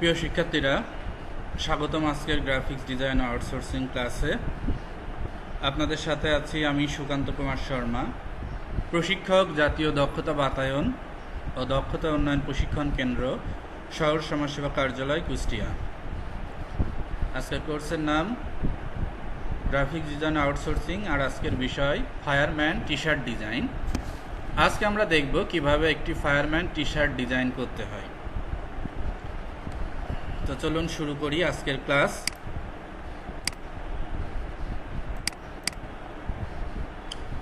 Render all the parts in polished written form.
প্রিয় শিক্ষার্থীরা, স্বাগতম আজকের গ্রাফিক্স ডিজাইন আউটসোর্সিং ক্লাসে। আপনাদের সাথে আছি আমি সুকান্ত কুমার শর্মা, প্রশিক্ষক, জাতীয় দক্ষতা বাতায়ন ও দক্ষতা উন্নয়ন প্রশিক্ষণ কেন্দ্র, শহর সমাজসেবা কার্যালয়, কুষ্টিয়া। আজকের কোর্সের নাম গ্রাফিক্স ডিজাইন আউটসোর্সিং, আর আজকের বিষয় ফায়ারম্যান টি শার্ট ডিজাইন। আজকে আমরা দেখব কিভাবে একটি ফায়ারম্যান টি শার্ট ডিজাইন করতে হয়। তো চলুন শুরু করি আজকের ক্লাস।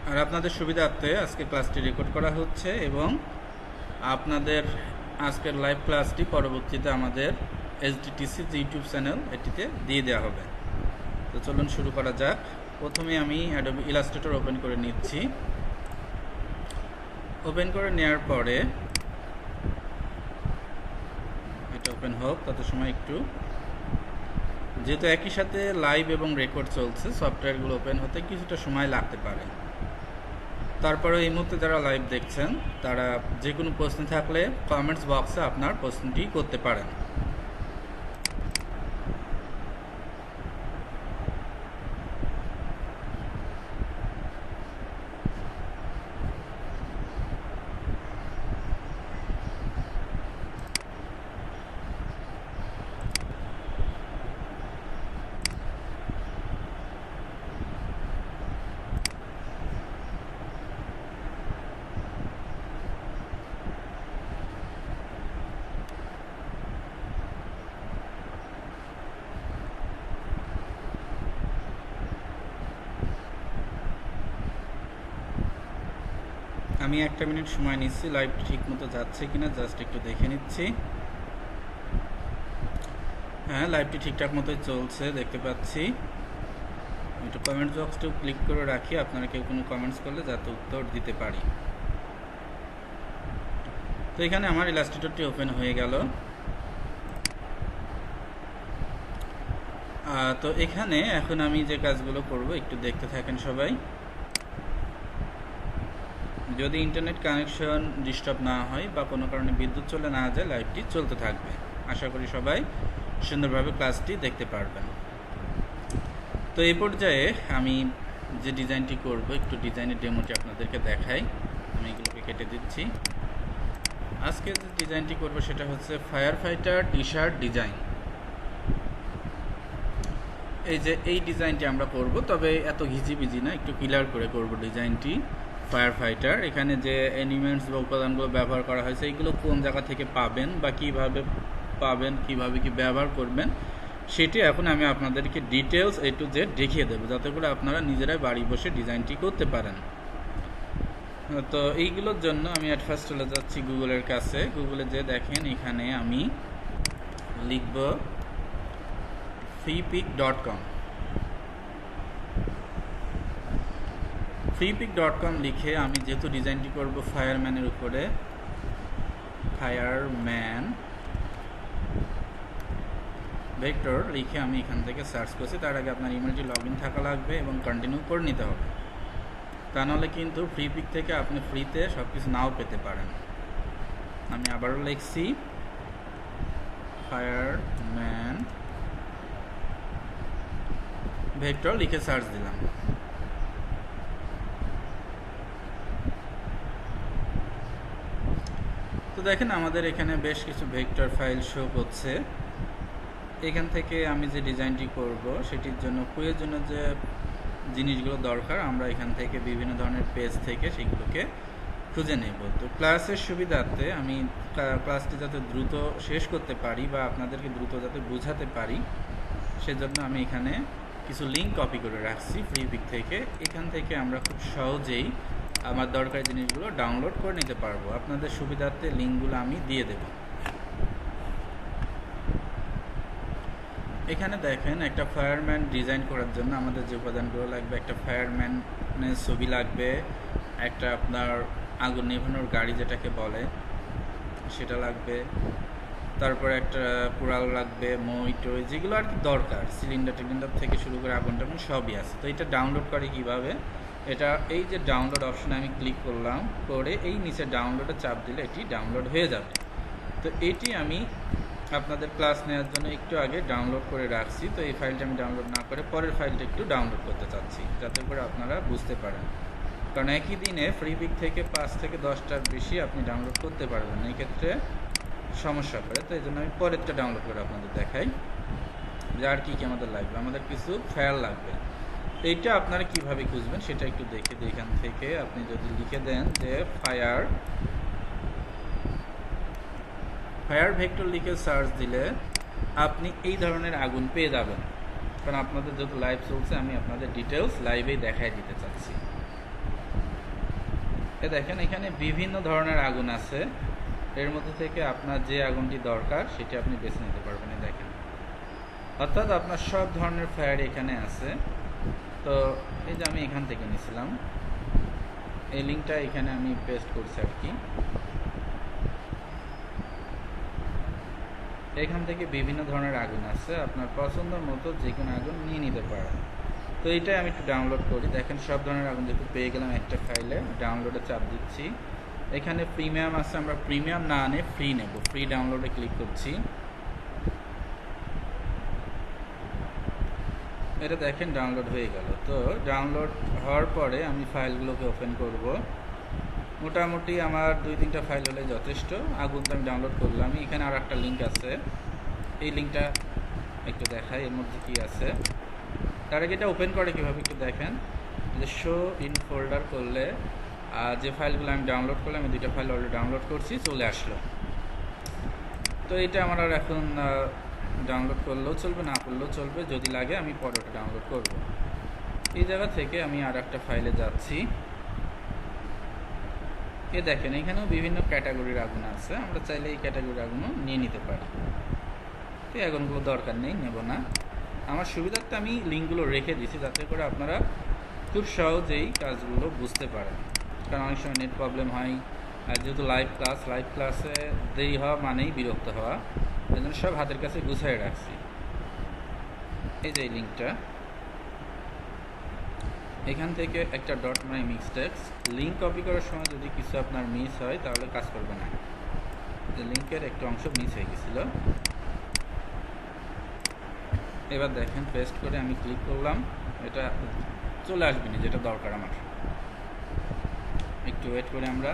আর আপনাদের সুবিধার্থে আজকে ক্লাসটি রেকর্ড করা হচ্ছে এবং আপনাদের আজকের লাইভ ক্লাসটি পরবর্তীতে আমাদের HDTC ইউটিউব চ্যানেল এটিতে দিয়ে দেওয়া হবে। তো চলুন শুরু করা যাক। প্রথমে আমি অ্যাডোবি ইলাস্ট্রেটর ওপেন করে নিচ্ছি। ওপেন করে নেওয়ার পরে এটা ওপেন হোক, তত সময় একটু, যেহেতু একই সাথে লাইভ এবং রেকর্ড চলছে, সফটওয়্যারগুলো ওপেন হতে কিছুটা সময় লাগতে পারে। তারপরে এই মুহূর্তে যারা লাইভ দেখছেন তারা যে কোনো প্রশ্ন থাকলে কমেন্টস বক্সে আপনার প্রশ্নটি করতে পারেন। আমি 1 মিনিট সময় নিচ্ছি, লাইভটি ঠিক মতো যাচ্ছে কিনা জাস্ট একটু দেখে নিচ্ছি। হ্যাঁ, লাইভটি ঠিকঠাক মতোই চলছে, দেখতে পাচ্ছি। একটু কমেন্ট বক্সটাও ক্লিক করে রাখি, আপনারা কেউ কোনো কমেন্টস করলে যাতে উত্তর দিতে পারি। তো এখানে আমার ইলাস্ট্রেটরটি ওপেন হয়ে গেল। তো এখানে এখন আমি যে কাজগুলো করব একটু দেখতে থাকেন সবাই। যদি ইন্টারনেট কানেকশন ডিস্টার্ব না হয় বা কোনো কারণে বিদ্যুৎ চলে না যায়, লাইভটি চলতে থাকবে। আশা করি সবাই সুন্দরভাবে ক্লাসটি দেখতে পারবেন। তো এই পর্যায়ে আমি যে ডিজাইনটি করব, একটু ডিজাইনের ডেমোটি আপনাদেরকে দেখাই। আমি এগুলোকে কেটে দিচ্ছি। আজকে যে ডিজাইনটি করব সেটা হচ্ছে fire fighter T shirt design. এই ডিজাইনটি আমরা করব, তবে এত ঘিজিবিজি না, একটু ক্লিয়ার করে করব ডিজাইনটি। ফায়ার ফাইটার, এখানে যে এলিমেন্টস বা উপাদানগুলো ব্যবহার করা হয়েছে এইগুলো কোন জায়গা থেকে পাবেন বা কিভাবে পাবেন, কিভাবে কি ব্যবহার করবেন, সেটি এখন আমি আপনাদেরকে ডিটেলস A to Z দেখিয়ে দেবো, যাতে করে আপনারা নিজেরাই বাড়ি বসে ডিজাইনটি করতে পারেন। তো এইগুলোর জন্য আমি অ্যাট ফার্স্ট চলে যাচ্ছি গুগলের কাছে। গুগলে যে দেখেন এখানে আমি লিখব freepik.com। freepik.com লিখে আমি যেহেতু ডিজাইনটি করব ফায়ারম্যানের উপরে, ফায়ারম্যান ভেক্টর লিখে আমি এখান থেকে সার্চ করছি। তার আগে আপনার ইমেলটি লগইন থাকা লাগবে এবং কন্টিনিউ করে নিতে হবে, তা নাহলে কিন্তু ফ্রিপিক থেকে আপনি ফ্রিতে সব কিছু নাও পেতে পারেন। আমি আবারও লিখছি ফায়ারম্যান ভেক্টর, লিখে সার্চ দিলাম। তো দেখেন আমাদের এখানে বেশ কিছু ভেক্টর ফাইল শো করছে। এখান থেকে আমি যে ডিজাইনটি করব সেটির জন্য প্রয়োজনীয় যে জিনিসগুলো দরকার আমরা এখান থেকে বিভিন্ন ধরনের পেজ থেকে সেগুলোকে খুঁজে নেব। তো ক্লাসের সুবিধার্থে আমি ক্লাসটি যাতে দ্রুত শেষ করতে পারি বা আপনাদেরকে দ্রুত যাতে বোঝাতে পারি, সেজন্য আমি এখানে কিছু লিঙ্ক কপি করে রাখছি ফ্রিপিক থেকে। এখান থেকে আমরা খুব সহজেই আমার দরকারি জিনিসগুলো ডাউনলোড করে নিতে পারবো। আপনাদের সুবিধার্থে লিঙ্কগুলো আমি দিয়ে দেব। এখানে দেখেন একটা ফায়ারম্যান ডিজাইন করার জন্য আমাদের যে উপাদানগুলো লাগবে, একটা ফায়ারম্যানের ছবি লাগবে, একটা আপনার আগুন নেভানোর গাড়ি যেটাকে বলে সেটা লাগবে, তারপরে একটা কুড়াল লাগবে, মই টই যেগুলো আর কি দরকার, সিলিন্ডার থেকে শুরু করে আগুন টাগুন সবই আছে। তো এটা ডাউনলোড করে কিভাবে, এটা এই যে ডাউনলোড অপশনে আমি ক্লিক করলাম, করে এই নিচে ডাউনলোডে চাপ দিলে এটি ডাউনলোড হয়ে যাবে। তো এটি আমি আপনাদের ক্লাস নেওয়ার জন্য একটু আগে ডাউনলোড করে রাখছি। তো এই ফাইলটা আমি ডাউনলোড না করে পরের ফাইলটা একটু ডাউনলোড করতে চাচ্ছি, যাতে করে আপনারা বুঝতে পারেন। কারণ একই দিনে ফ্রিপিক থেকে 5 থেকে 10টার বেশি আপনি ডাউনলোড করতে পারবেন না, এই ক্ষেত্রে সমস্যা করে। তো এই জন্য আমি পরেরটা ডাউনলোড করে আপনাদের দেখাই যে আর কী কী আমাদের লাগবে। আমাদের কিছু ফাইল লাগবে, এইটা আপনারা কিভাবে খুঁজবেন সেটা একটু দেখে দিই। এখান থেকে আপনি যদি লিখে দেন যে ফায়ার ভেক্টর লিখে সার্চ দিলে আপনি এই ধরনের আগুন পেয়ে যাবেন। কারণ আপনাদের যেহেতু লাইভ চলছে, আমি আপনাদের ডিটেলস লাইভেই দেখাই দিতে চাচ্ছি। দেখেন এখানে বিভিন্ন ধরনের আগুন আছে, এর মধ্যে থেকে আপনার যে আগুনটি দরকার সেটি আপনি বেছে নিতে পারবেন। দেখেন, অর্থাৎ আপনার সব ধরনের ফায়ার এখানে আছে। তো এই যে আমি এখান থেকে নিয়েছিলাম, এই লিঙ্কটা এখানে আমি পেস্ট করছি আর কি। এখান থেকে বিভিন্ন ধরনের আগুন আছে, আপনার পছন্দ মতো যে কোনো আগুন নিয়ে নিতে পারেন। তো এইটাই আমি একটু ডাউনলোড করি। দেখেন সব ধরনের আগুন যেহেতু পেয়ে গেলাম একটা ফাইলে, ডাউনলোডে চাপ দিচ্ছি। এখানে প্রিমিয়াম আছে, আমরা প্রিমিয়াম না আনে ফ্রি নেব, ফ্রি ডাউনলোডে ক্লিক করছি। এটা দেখেন ডাউনলোড হয়ে গেল। তো ডাউনলোড হওয়ার পরে আমি ফাইলগুলোকে ওপেন করব। মোটামুটি আমার 2-3টা ফাইল হলে যথেষ্ট। আগুন তো আমি ডাউনলোড করলাম। এখানে আর একটা লিঙ্ক আছে, এই লিঙ্কটা একটু দেখাই এর মধ্যে কি আছে। তার আগে এটা ওপেন করে কীভাবে একটু দেখেন, যে শো ইন ফোল্ডার করলে যে ফাইলগুলো আমি ডাউনলোড করলাম, আমি 2টা ফাইল অলরেডি ডাউনলোড করছি, চলে আসলো। তো এটা আমার আর এখন ডাউনলোড করলেও চলবে, না করলেও চলবে, যদি লাগে আমি পরে ওটা ডাউনলোড করব। এই জায়গা থেকে আমি আর একটা ফাইলে যাচ্ছি। দেখেন এখানেও বিভিন্ন ক্যাটাগরির আগুন আছে, আমরা চাইলে এই ক্যাটাগরির আগুনও নিয়ে নিতে পারি। তো এই আগুনগুলো দরকার নেই, নেব না। আমার সুবিধার্থে আমি লিঙ্কগুলো রেখে দিচ্ছি, যাতে করে আপনারা খুব সহজেই কাজগুলো বুঝতে পারেন। কারণ অনেক সময় নেট প্রবলেম হয়, আর যেহেতু লাইভ ক্লাসে দেরি হওয়া মানেই বিরক্ত হওয়া, এই জন্য সব হাতের কাছে গুছিয়ে রাখছি। এই যে এই লিঙ্কটা, এখান থেকে একটা .my_mixtex লিঙ্ক কপি করার সময় যদি কিছু আপনার মিস হয় তাহলে কাজ করবে না। যে লিঙ্কের একটা অংশ মিস হয়ে গেছিল। এবার দেখেন পেস্ট করে আমি ক্লিক করলাম, এটা চলে আসবে না যেটা দরকার আমার। একটু ওয়েট করে আমরা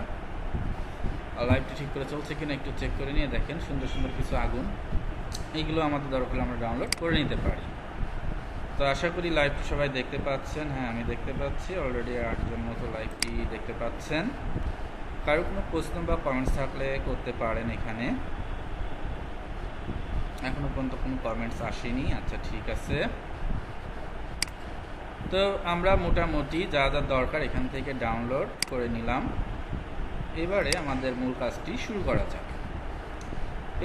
লাইভটা ঠিক করে চলছে কিনা একটু চেক করে নিয়ে দেখেন সুন্দর সুন্দর কিছু আগুন, এইগুলো আমাদের দরকার আমরা ডাউনলোড করে নিতে পারি। তো আশা করি লাইভটি সবাই দেখতে পাচ্ছেন। হ্যাঁ, আমি দেখতে পাচ্ছি অলরেডি 8 জন মতো লাইভটি দেখতে পাচ্ছেন। কারো কোনো প্রশ্ন বা কমেন্টস থাকলে করতে পারেন। এখানে এখনো পর্যন্ত কোনো কমেন্টস আসেনি। আচ্ছা, ঠিক আছে। তো আমরা মোটামুটি যা যা দরকার এখান থেকে ডাউনলোড করে নিলাম। এবারে আমাদের মূল কাজটি শুরু করা যাক।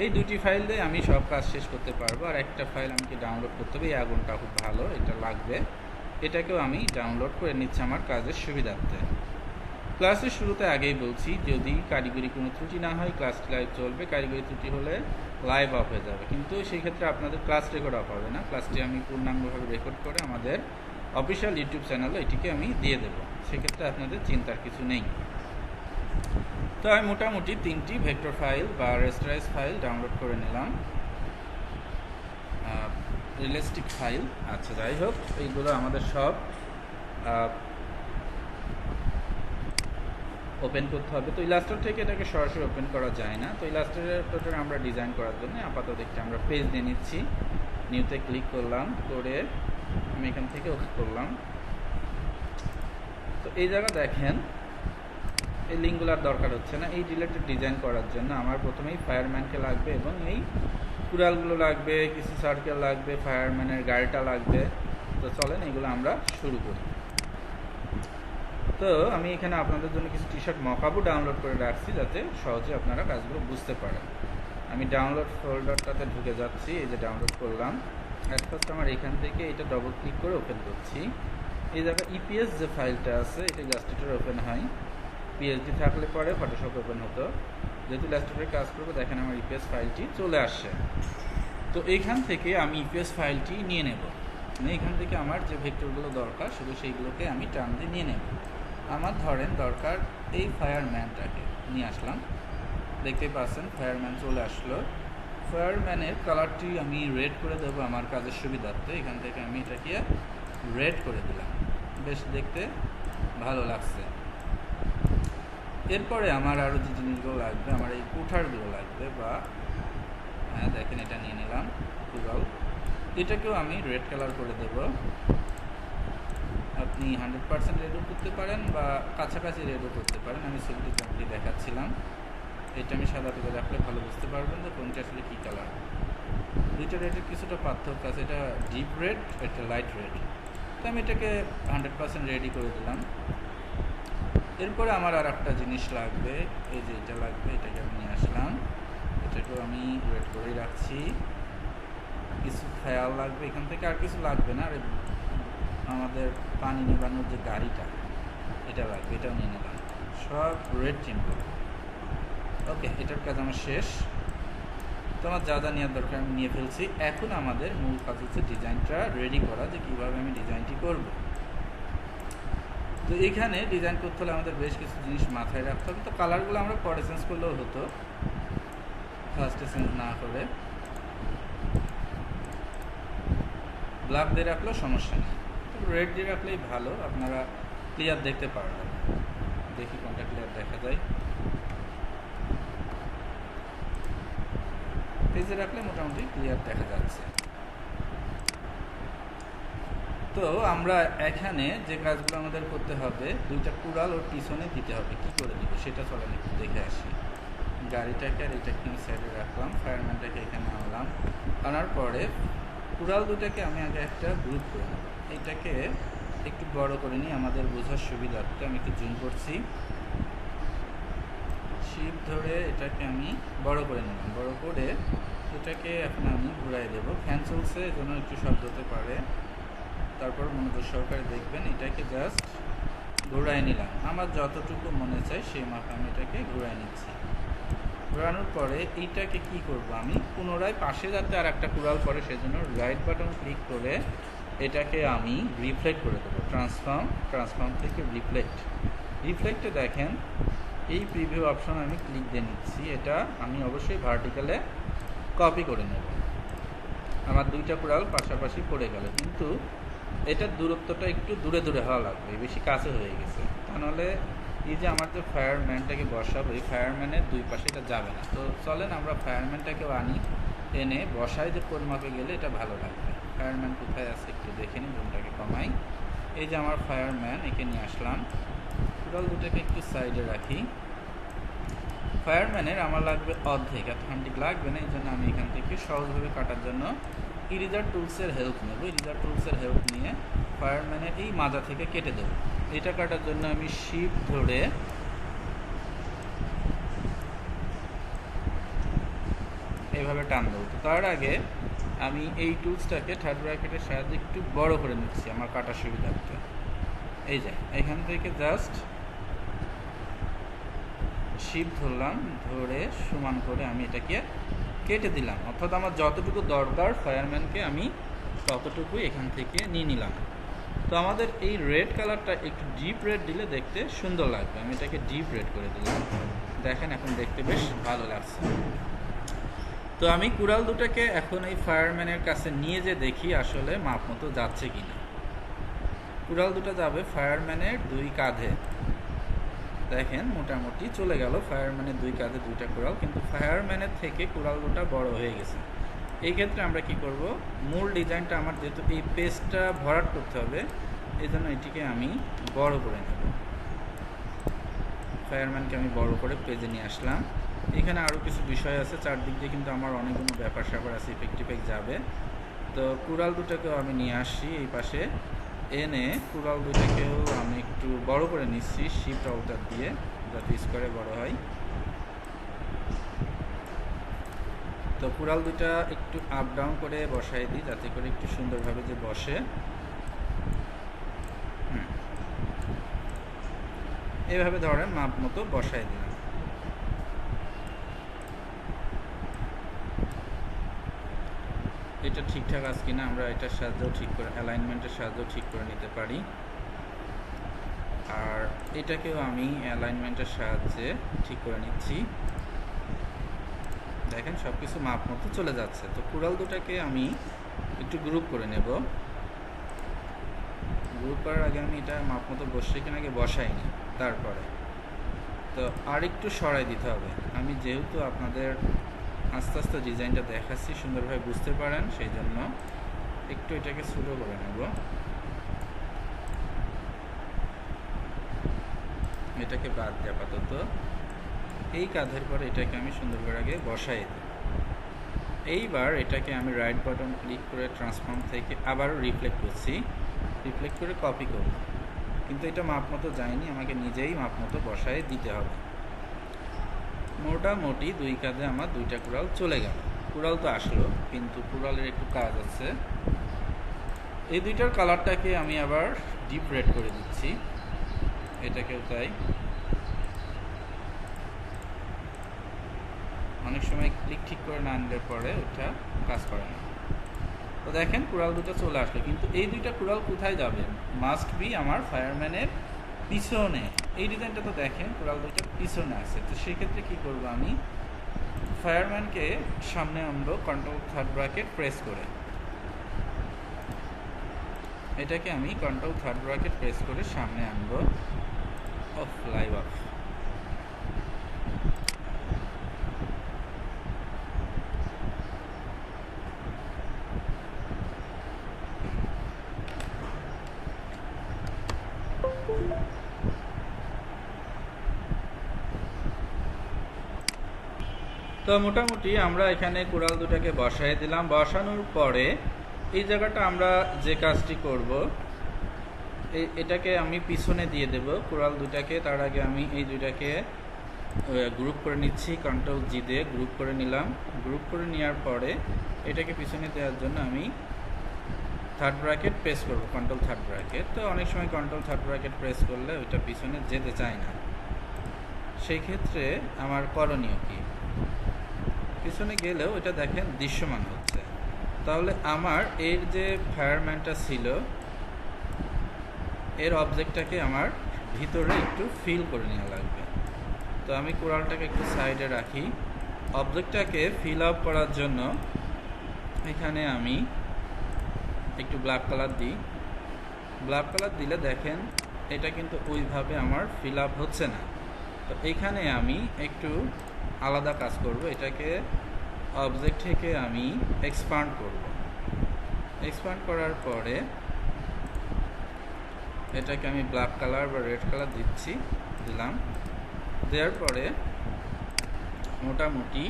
এই 2টি ফাইল দিয়ে আমি সব কাজ শেষ করতে পারবো। আর একটা ফাইল আমাকে ডাউনলোড করতে হবে, এই আগুনটা খুব ভালো, এটা লাগবে। এটাকেও আমি ডাউনলোড করে নিচ্ছি আমার কাজের সুবিধার্থে। ক্লাসের শুরুতে আগেই বলছি, যদি কারিগরি কোনো ত্রুটি না হয় ক্লাসটি লাইভ চলবে, কারিগরি ত্রুটি হলে লাইভ অফ হয়ে যাবে। কিন্তু সেই ক্ষেত্রে আপনাদের ক্লাস রেকর্ড অফ হবে না। ক্লাসটি আমি পূর্ণাঙ্গভাবে রেকর্ড করে আমাদের অফিসিয়াল ইউটিউব চ্যানেলে এটিকে আমি দিয়ে দেবো, সেক্ষেত্রে আপনাদের চিন্তার কিছু নেই। তো আমি মোটামুটি 3টি ভেক্টর ফাইল বা রেস্টারাইজ ফাইল ডাউনলোড করে নিলাম, রিয়েলিস্টিক ফাইল। আচ্ছা, যাই হোক, এইগুলো আমাদের সব ওপেন করতে হবে। তো ইলাস্ট্রেটর থেকে এটাকে সরাসরি ওপেন করা যায় না। তো ইলাস্ট্রেটর আমরা ডিজাইন করার জন্য আপাতত একটা আমরা পেজ নিয়ে নিচ্ছি। নিউতে ক্লিক করলাম, করে আমি এখান থেকে ওপেন করলাম। তো এই জায়গা দেখেন এই লিঙ্কগুলো আর দরকার হচ্ছে না। এই রিলেটেড ডিজাইন করার জন্য আমার প্রথমেই ফায়ারম্যানকে লাগবে এবং এই কুড়ালগুলো লাগবে, কিছু সার্কেল লাগবে, ফায়ারম্যানের গাড়িটা লাগবে। তো চলেন এগুলো আমরা শুরু করি। তো আমি এখানে আপনাদের জন্য কিছু টি-শার্ট মকআপও ডাউনলোড করে রাখছি, যাতে সহজে আপনারা কাজগুলো বুঝতে পারেন। আমি ডাউনলোড ফোল্ডারটাতে ঢুকে যাচ্ছি, এই যে ডাউনলোড করলাম। অ্যাট ফার্স্ট আমার এখান থেকে এটা ডবল ক্লিক করে ওপেন করছি। এই জায়গায় ইপিএস যে ফাইলটা আছে, এটা ইলাস্ট্রেটর ওপেন হয়। পিএইচডি থাকলে পরে ফটোশপ ওপেন হতো, যেহেতু ইলাস্ট্রেটরে কাজ করবো দেখেন আমার ইপিএস ফাইলটি চলে আসছে। তো এইখান থেকে আমি ইপিএস ফাইলটি নিয়ে নেব, মানে এখান থেকে আমার যে ভেক্টরগুলো দরকার শুধু সেইগুলোকে আমি টান দিয়ে নিয়ে নেব। আমার ধরেন দরকার এই ফায়ারম্যানটাকে নিয়ে আসলাম, দেখতেই পাচ্ছেন ফায়ারম্যান চলে আসলো। ফায়ারম্যানের কালারটি আমি রেড করে দেবো আমার কাজের সুবিধার্থে। এখান থেকে আমি এটাকে রেড করে দিলাম, বেশ দেখতে ভালো লাগছে। এরপরে আমার আরও যে জিনিসগুলো লাগবে, আমার এই কুঠারগুলো লাগবে, বা হ্যাঁ দেখেন এটা নিয়ে নিলাম কুড়াল, এটাকেও আমি রেড কালার করে দেব। আপনি 100% রেডও করতে পারেন বা কাছাকাছি রেডও করতে পারেন। আমি ছবিটি যেমনটি দেখাচ্ছিলাম, এটা আমি সাদা পেলে রাখলে ভালো বুঝতে পারবেন যে কোনটা আসলে কী কালার। দুইটা রেডের কিছুটা পার্থক্য আছে, এটা ডিপ রেড, এটা লাইট রেড। তো আমি এটাকে 100% রেডি করে দিলাম। এরপরে আমার আর একটা জিনিস লাগবে, এই যে এটা লাগবে, এটাকে আমি নিয়ে আসলাম, এটাকেও আমি রেড করেই রাখছি। কিছু খেয়াল লাগবে এখান থেকে, আর কিছু লাগবে না। আর আমাদের পানি নিবানোর যে গাড়িটা, এটা লাগবে, এটাও নিয়ে নিলাম, সব রেড চিন করবো। ওকে, এটার কাজ আমার শেষ। তো আমার যা যা নেওয়ার দরকার আমি নিয়ে ফেলছি। এখন আমাদের মূল কাজ হচ্ছে ডিজাইনটা রেডি করা, যে কীভাবে আমি ডিজাইনটি করব। তো এখানে ডিজাইন করতে হলে আমাদের বেশ কিছু জিনিস মাথায় রাখতে হবে। তো কালারগুলো আমরা পরে চেঞ্জ করলেও হতো, ফার্স্টে চেঞ্জ না করে ব্ল্যাক দিয়ে রাখলেও সমস্যা নেই, রেড দিয়ে রাখলেই ভালো, আপনারা ক্লিয়ার দেখতে পারবেন। দেখি কোনটা ক্লিয়ার দেখা যায়। পেজে রাখলে মোটামুটি ক্লিয়ার দেখা যাচ্ছে। তো আমরা এখানে যে কাজগুলো আমাদের করতে হবে, দুইটা কুড়াল ওর পিছনে দিতে হবে। কি করে দিব সেটা চলেন একটু দেখে আসি। গাড়িটাকে আর এটাকে আমি সাইডে রাখলাম, ফায়ারম্যানটাকে এখানে আনলাম, আনার পরে কুড়াল দুটাকে আমি আগে একটা গ্রুপ করে নেব। এইটাকে একটু বড় করে নিই আমাদের বোঝার সুবিধার্থে। আমি একটু জুম করছি, শিপ ধরে এটাকে আমি বড় করে নিলাম। বড় করে এটাকে এখন আমি ঘুরাই দেবো। ফ্যান চলছে, এজন্য একটু শব্দ হতে পারে, তারপর মনোযোগ সহকারে দেখবেন। এটাকে জাস্ট ঘুরাই নিলাম, আমার যতটুকু মনে চাই সেই মাপে আমি এটাকে ঘুরাই নিচ্ছি। ঘোরানোর পরে এইটাকে কি করব, আমি পুনরায় পাশে যাতে আর একটা কুড়াল পরে, সেজন্য রাইট বাটন ক্লিক করে এটাকে আমি রিফ্লেক্ট করে দেবো। ট্রান্সফর্ম থেকে রিফ্লেক্টে দেখেন এই প্রিভিউ অপশন আমি ক্লিক দিয়ে নিচ্ছি। এটা আমি অবশ্যই ভার্টিক্যালে কপি করে নেব। আমার দুইটা কুড়াল পাশাপাশি পড়ে গেল, কিন্তু এটার দূরত্বটা একটু দূরে দূরে হওয়া লাগবে, বেশি কাছে হয়ে গেছে। তা নাহলে এই যে আমার যে ফায়ারম্যানটাকে বসাবো, এই ফায়ারম্যানের দুই পাশে এটা যাবে না। তো চলেন আমরা ফায়ারম্যানটাকেও আনি, এনে বসাই, যে কোন মাপে গেলে এটা ভালো লাগবে। ফায়ারম্যান কোথায় আছে একটু দেখে নিন, রুমটাকে কমাই। এই যে আমার ফায়ারম্যান, একে নিয়ে আসলাম। কুড়াল দুটাকে একটু সাইডে রাখি। ফায়ারম্যানের আমার লাগবে অর্ধেক, এতখানটিক লাগবে না, এই জন্য আমি এখান থেকে সহজভাবে কাটার জন্য ইরেজার টুলসের হেল্প নেব। ইরেজার টুলসের হেল্প নিয়ে ফায়ারম্যানের এই মাজা থেকে কেটে দেবো। এটা কাটার জন্য আমি শিপ ধরে এইভাবে টান দেবো। তো তার আগে আমি এই টুলসটাকে থার্ড ব্র্যাকেটের সাহায্যে একটু বড় করে নিচ্ছি আমার কাটার সুবিধার্থে। এই যে এখান থেকে জাস্ট শিপ ধরলাম, ধরে সমান করে আমি এটাকে কেটে দিলাম। অর্থাৎ আমার যতটুকু দরকার ফায়ারম্যানকে আমি ততটুকু এখান থেকে নিয়ে নিলাম। তো আমাদের এই রেড কালারটা একটু ডিপ রেড দিলে দেখতে সুন্দর লাগবে। আমি এটাকে ডিপ রেড করে দিলাম, দেখেন এখন দেখতে বেশ ভালো লাগছে। তো আমি কুড়াল দুটাকে এখন এই ফায়ারম্যানের কাছে নিয়ে যে দেখি আসলে মাপ মতো যাচ্ছে কিনা। কুড়াল দুটো যাবে ফায়ারম্যানের দুই কাঁধে, দেখেন মোটামুটি চলে গেল ফায়ারম্যানের দুই কাঁধে দুইটা কুড়াল, কিন্তু ফায়ারম্যানের থেকে কুড়াল দুটা বড় হয়ে গেছে। এই ক্ষেত্রে আমরা কি করব, মূল ডিজাইনটা আমার যেহেতু এই পেজটা ভরাট করতে হবে, এই জন্য এটিকে আমি বড় করে নেব। ফায়ারম্যানকে আমি বড় করে পেজে নিয়ে আসলাম। এখানে আরও কিছু বিষয় আছে, চারদিক দিয়ে কিন্তু আমার অনেকগুলো ব্যাপার স্যাপার আছে, ইফেক্ট যাবে। তো কুড়াল দুটাকেও আমি নিয়ে আসছি এই পাশে, এনে কুড়াল দুটাকেও আমি একটু বড় করে নিচ্ছি শিফট আউটার দিয়ে, যাতে স্কোয়ারে বড় হয়। তো কুড়াল দুটা একটু আপ ডাউন করে বসাই দিই, যাতে করে একটু সুন্দরভাবে যে বসে। এইভাবে ধরেন মাপ মতো বসাই দিলাম। এটা ঠিকঠাক আছে কিনা আমরা এটার সাহায্যেও ঠিক করে, অ্যালাইনমেন্টের সাহায্যেও ঠিক করে নিতে পারি। আর এটাকেও আমি অ্যালাইনমেন্টের সাহায্যে ঠিক করে নিচ্ছি, দেখেন সব কিছু মাপ মতো চলে যাচ্ছে। তো কুড়াল দুটাকে আমি একটু গ্রুপ করে নেব। গ্রুপ করার আগে আমি এটা মাপ মতো বসে কিনা আগে বসাইনি, তারপরে তো আর একটু সরাই দিতে হবে। আমি যেহেতু আপনাদের আস্তে আস্তে ডিজাইনটা দেখাচ্ছি সুন্দরভাবে বুঝতে পারেন, সেই জন্য একটু এটাকে ছোট করে নেব। এটাকে বাদ দিয়ে আপাতত এই কাঁধের পরে এটাকে আমি সুন্দর করে আগে বসাই দিই। এইবার এটাকে আমি রাইট বাটন ক্লিক করে ট্রান্সফর্ম থেকে আবারও রিফ্লেক্ট করছি, রিফ্লেক্ট করে কপি করব, কিন্তু এটা মাপ মতো যায়নি, আমাকে নিজেই মাপ মতো বসায় দিতে হবে। মোটামুটি দুই কাঁধে আমার দুইটা কুড়াল চলে গেল। কুড়াল তো আসলো, কিন্তু কুড়ালের একটু কাজ আছে। এই দুইটার কালারটাকে আমি আবার ডিপ রেড করে দিচ্ছি, এটাকেও তাই। অনেক সময় ক্লিক ঠিক করে না আনলে পরে ওটা কাজ করে না। তো দেখেন কুড়াল দুটো চলে আসলো, কিন্তু এই দুইটা কুড়াল কোথায় যাবে? মাস্ট বি আমার ফায়ারম্যানের পিছনে। এই ডিজাইনটা তো দেখেন কুড়াল দুইটা পিছনে আছে, তো সেক্ষেত্রে কী করবো, আমি ফায়ারম্যানকে সামনে আনবো কন্ট্রোল থার্ড ব্র্যাকেট প্রেস করে। এটাকে আমি কন্ট্রোল থার্ড ব্র্যাকেট প্রেস করে সামনে আনবো। Of live of. তো মোটামুটি আমরা এখানে কুড়াল দুটাকে বসাই দিলাম। বসানোর পরে এই জায়গাটা আমরা যে কাজটি করব, এটাকে আমি পিছনে দিয়ে দেব কুড়াল দুটাকে। তার আগে আমি এই দুটাকে গ্রুপ করে নিচ্ছি, কন্ট্রোল জি দিয়ে গ্রুপ করে নিলাম। গ্রুপ করে নেওয়ার পরে এটাকে পিছনে দেওয়ার জন্য আমি থার্ড ব্র্যাকেট প্রেস করব, কন্ট্রোল থার্ড ব্র্যাকেট। তো অনেক সময় কন্ট্রোল থার্ড ব্র্যাকেট প্রেস করলে ওইটা পিছনে যেতে চায় না, সেই ক্ষেত্রে আমার করণীয় কি, পিছনে গেলেও এটা দেখেন দৃশ্যমান হচ্ছে। তাহলে আমার এর যে ফায়ারম্যানটা ছিল এর অবজেক্টটাকে আমার ভিতরে একটু ফিল করে নেওয়া লাগবে। তো আমি কুড়ালটাকে একটু সাইডে রাখি। অবজেক্টটাকে ফিল আপ করার জন্য এখানে আমি একটু ব্ল্যাক কালার দিই। ব্ল্যাক কালার দিলে দেখেন এটা কিন্তু ওইভাবে আমার ফিল আপ হচ্ছে না। তো এখানে আমি একটু আলাদা কাজ করব, এটাকে অবজেক্ট থেকে আমি এক্সপান্ড করব। এক্সপান্ড করার পরে এটাকে আমি ব্ল্যাক কালার বা রেড কালার দিলাম। দেওয়ার পরে মোটামুটি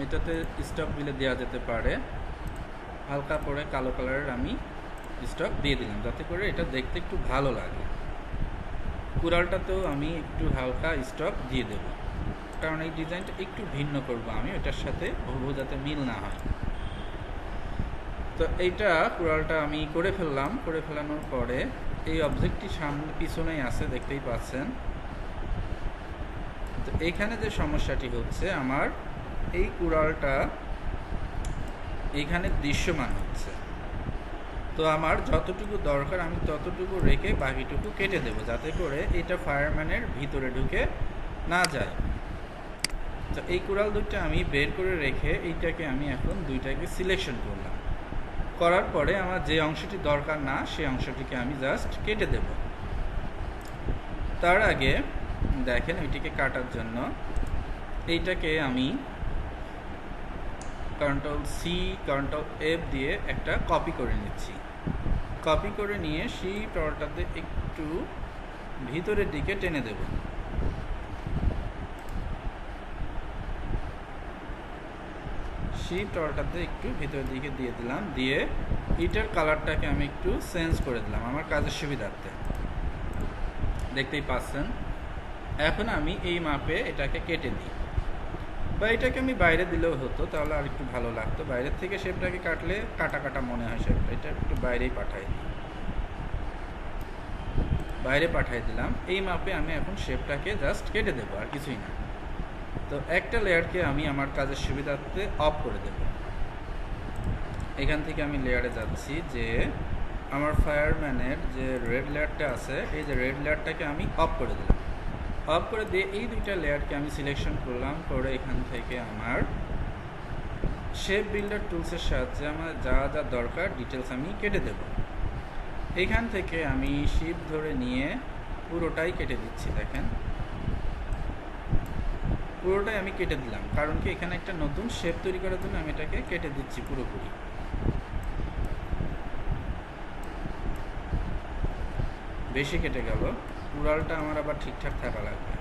এটাতে স্টক দিলে দেওয়া যেতে পারে, হালকা করে কালো কালারের আমি স্টক দিয়ে দিলাম, যাতে করে এটা দেখতে একটু ভালো লাগে। কুড়ালটাতেও আমি একটু হালকা স্টক দিয়ে দেব, কারণ এই ডিজাইনটা একটু ভিন্ন করব আমি, এটার সাথে হুবহু যাতে মিল না হয়। তো এইটা কুড়ালটা আমি করে ফেললাম। করে ফেলানোর পরে এই অবজেক্টটি সামনে পিছনেই আছে, দেখতেই পাচ্ছেন। তো এইখানে যে সমস্যাটি হচ্ছে, আমার এই কুড়ালটা এইখানে দৃশ্যমান হচ্ছে। তো আমার যতটুকু দরকার আমি ততটুকু রেখে বাকিটুকু কেটে দেব, যাতে করে এটা ফায়ারম্যানের ভিতরে ঢুকে না যায়। তো এই কুড়াল দুইটা আমি বের করে রেখে এইটাকে আমি এখন দুইটাকে সিলেকশন করলাম। করার পরে আমার যে অংশটি দরকার না সেই অংশটিকে আমি জাস্ট কেটে দেব। তার আগে দেখেন ওইটিকে কাটার জন্য এইটাকে আমি কন্ট্রোল সি কন্ট্রোল এফ দিয়ে একটা কপি করে নিচ্ছি। কপি করে নিয়ে শিফট অল্টারতে একটু ভিতরের দিকে টেনে দেব। শিফট অল্টারতে একটু ভিতরের দিকে দিয়ে দিলাম, দিয়ে এটার কালারটাকে আমি একটু চেঞ্জ করে দিলাম আমার কাজের সুবিধার্থে, দেখতেই পাচ্ছেন। এখন আমি এই মাপে এটাকে কেটে দিই, বা এটাকে আমি বাইরে দিলেও হতো, তাহলে আর একটু ভালো লাগতো। বাইরের থেকে শেপটাকে কাটলে কাটা কাটা মনে হয় শেপটা, এটা একটু বাইরেই পাঠাই দিই। বাইরে পাঠিয়ে দিলাম। এই মাপে আমি এখন শেপটাকে জাস্ট কেটে দেবো, আর কিছুই না। তো একটা লেয়ারকে আমি আমার কাজের সুবিধার্থে অফ করে দেব। এখান থেকে আমি লেয়ারে যাচ্ছি, যে আমার ফায়ারম্যানের যে রেড লেয়ারটা আছে, এই যে রেড লেয়ারটাকে আমি অফ করে দিলাম। অফ করে দিয়ে এই দুইটা লেয়ারকে আমি সিলেকশন করলাম, করে এখান থেকে আমার শেপ বিল্ডার টুলসের সাহায্যে আমার যা যা দরকার ডিটেলস আমি কেটে দেব। এখান থেকে আমি শিফট ধরে নিয়ে পুরোটাই কেটে দিচ্ছি। দেখেন পুরোটাই আমি কেটে দিলাম, কারণ কি এখানে একটা নতুন শেপ তৈরি করার জন্য আমি এটাকে কেটে দিচ্ছি পুরোপুরি। বেশি কেটে গেল, উড়ালটা আমার আবার ঠিকঠাক থাকা লাগবে।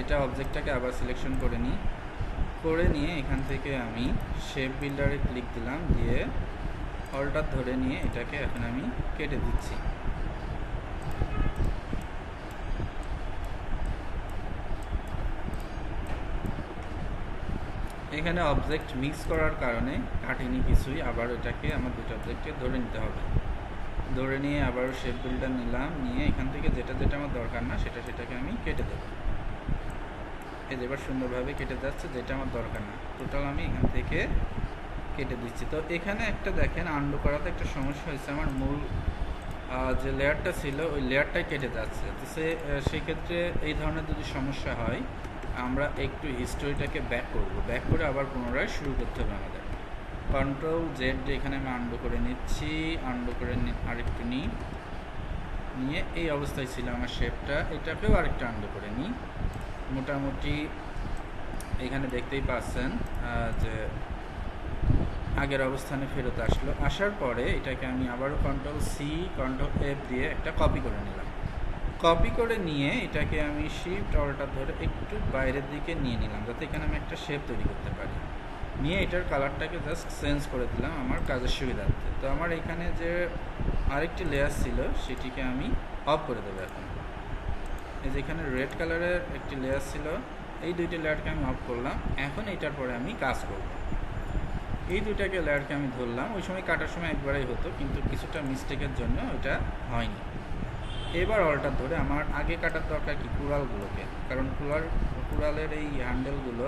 এটা অবজেক্টটাকে আবার সিলেকশন করে নিই, করে নিয়ে এখান থেকে আমি শেপ বিল্ডারে ক্লিক দিলাম, দিয়ে অল্টার ধরে নিয়ে এটাকে এখন আমি কেটে দিচ্ছি। এখানে অবজেক্ট মিক্স করার কারণে কাটিনি কিছুই, আবার এটাকে আমার দুটো অবজেক্টকে ধরে নিতে হবে। ধরে নিয়ে আবার শেপ বিল্ডার নিলাম, নিয়ে এখান থেকে যেটা যেটা আমার দরকার না সেটাকে আমি কেটে দেবো। এই যে এবার সুন্দরভাবে কেটে যাচ্ছে, যেটা আমার দরকার না টোটাল আমি এখান থেকে কেটে দিচ্ছি। তো এখানে একটা দেখেন আনডু করাতে একটা সমস্যা হয়েছে, আমার মূল যে লেয়ারটা ছিল ওই লেয়ারটাই কেটে যাচ্ছে। তো সেক্ষেত্রে এই ধরনের যদি সমস্যা হয় আমরা একটু হিস্টোরিটাকে ব্যাক করব, ব্যাক করে আবার পুনরায় শুরু করতে হবে আমাদের। কন্ট্রোল জেড এখানে আমি আনডু করে নিচ্ছি, আনডু করে আরেকটু নিয়ে এই অবস্থায় ছিল আমার শেপটা, এটাকেও আরেকটা আনডু করে নিই। মোটামুটি এখানে দেখতেই পাচ্ছেন যে আগের অবস্থানে ফেরত আসলো। আসার পরে এটাকে আমি আবারও কন্ট্রোল সি কন্ট্রোল এফ দিয়ে একটা কপি করে নিলাম। কপি করে নিয়ে এটাকে আমি শিফট অল্টার ধরে একটু বাইরের দিকে নিয়ে নিলাম, যাতে এখানে আমি একটা শেপ তৈরি করতে পারি। নিয়ে এটার কালারটাকে জাস্ট চেঞ্জ করে দিলাম আমার কাজের সুবিধার্থে। তো আমার এখানে যে আরেকটি লেয়ার ছিল সেটিকে আমি অফ করে দেবো এখন। এই যে এখানে রেড কালারের একটি লেয়ার ছিল, এই দুইটি লেয়ারকে আমি অফ করলাম। এখন এটার পরে আমি কাজ করব। এই দুইটাকে লেয়ারকে আমি ধরলাম, ওই সময় কাটার সময় একবারেই হতো, কিন্তু কিছুটা মিস্টেকের জন্য ওইটা হয়নি। এবার অল্টার ধরে আমার আগে কাটার দরকার কি কুড়ালগুলোকে, কারণ কুড়ালের এই হ্যান্ডেলগুলো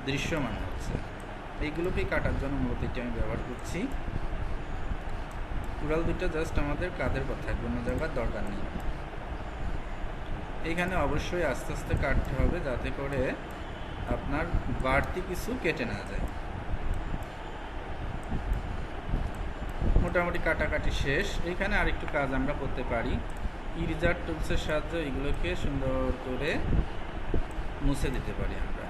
দৃশ্যমান হচ্ছে, এইগুলোকেই কাটার জন্য মূলত এটি আমি ব্যবহার করছি। কুড়াল দুটো জাস্ট আমাদের কাঁধের পর থাকবে, অন্য জায়গার দরকার নেই। এইখানে অবশ্যই আস্তে আস্তে কাটতে হবে, যাতে করে আপনার বাড়তি কিছু কেটে না যায়। মোটামুটি কাটাকাটি শেষ। এইখানে আরেকটু কাজ আমরা করতে পারি, ইরেজার টুলসের সাহায্যে এগুলোকে সুন্দর করে মুছে দিতে পারি আমরা।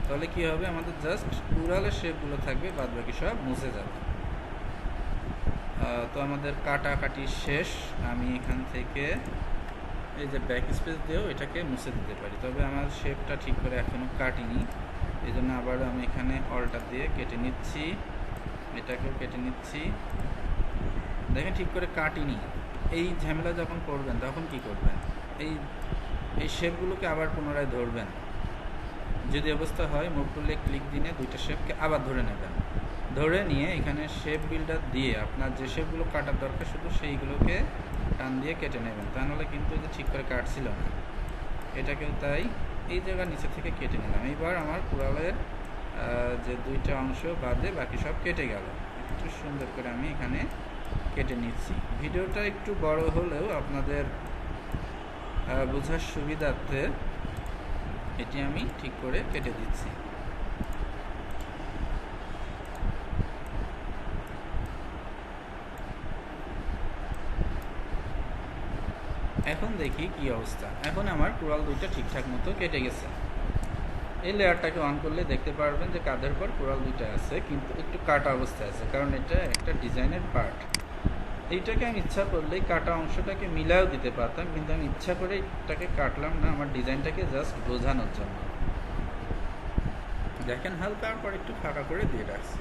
তাহলে কি হবে, আমাদের জাস্ট কুড়ালের শেপগুলো থাকবে, বাদ বাকি সব মুছে যাবে। তো আমাদের কাটাকাটি শেষ। আমি এখান থেকে এই যে ব্যাক স্পেস দিয়েও এটাকে মুছে দিতে পারি, তবে আমার শেপটা ঠিক করে এখনও কাটিনি, এই জন্য আবার আমি এখানে অল্টার দিয়ে কেটে নিচ্ছি, এটাকেও কেটে নিচ্ছি। দেখেন ঠিক করে কাটিনি। এই ঝামেলা যখন করবেন তখন কি করবেন, এই শেপগুলোকে আবার পুনরায় ধরবেন। যদি অবস্থা হয় মুভ টুলে ক্লিক দিয়ে দুইটা শেপকে আবার ধরে নেবেন, ধরে নিয়ে এখানে শেপ বিল্ডার দিয়ে আপনার যে শেপগুলো কাটার দরকার শুধু সেইগুলোকে টান দিয়ে কেটে নেবেন, তাহলে কিন্তু যে ঠিক করে কাটছিল না। এটাকেও তাই এই জায়গার নিচে থেকে কেটে নিলাম। এইবার আমার কুড়ালের যে দুইটা অংশ বাদে বাকি সব কেটে গেল। একটু সুন্দর করে আমি এখানে কেটে নিচ্ছি। ভিডিওটা একটু বড় হলেও আপনাদের বোঝার সুবিধার্থে এটি আমি ঠিক করে কেটে দিচ্ছি। এখন দেখি কি অবস্থা। এখন আমার কুড়াল দুইটা ঠিকঠাক মতো কেটে গেছে। এই লেয়ারটাকে অন করলে দেখতে পারবেন যে কাঁধের পর কুড়াল দুইটা আছে, কিন্তু একটু কাটা অবস্থায় আছে, কারণ এটা একটা ডিজাইনের পার্ট। এইটাকে আমি ইচ্ছা করলেই কাটা অংশটাকে মিলাও দিতে পারতাম, কিন্তু আমি ইচ্ছা করে এটাকে কাটলাম না, আমার ডিজাইনটাকে জাস্ট বোঝানোর জন্য। দেখেন হালকার পর একটু ফাঁকা করে দিয়ে রাখছি।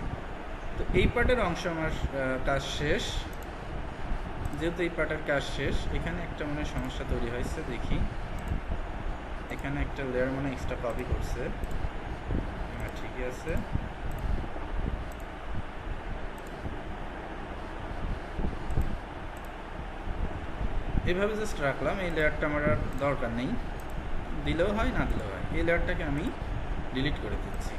তো এই পার্টের অংশ আমার কাজ শেষ। যেহেতু এই পার্টের কাজ শেষ, এখানে একটা মনে সমস্যা তৈরি হয়েছে, দেখি এখানে একটা লেয়ার মনে এক্সট্রা কপি করছে। ঠিকই আছে, এইভাবে জাস্ট রাখলাম। এই লেয়ারটা আমার আর দরকার নেই, দিলেও হয় না দিলেও হয়। এই লেয়ারটাকে আমি ডিলিট করে দিচ্ছি।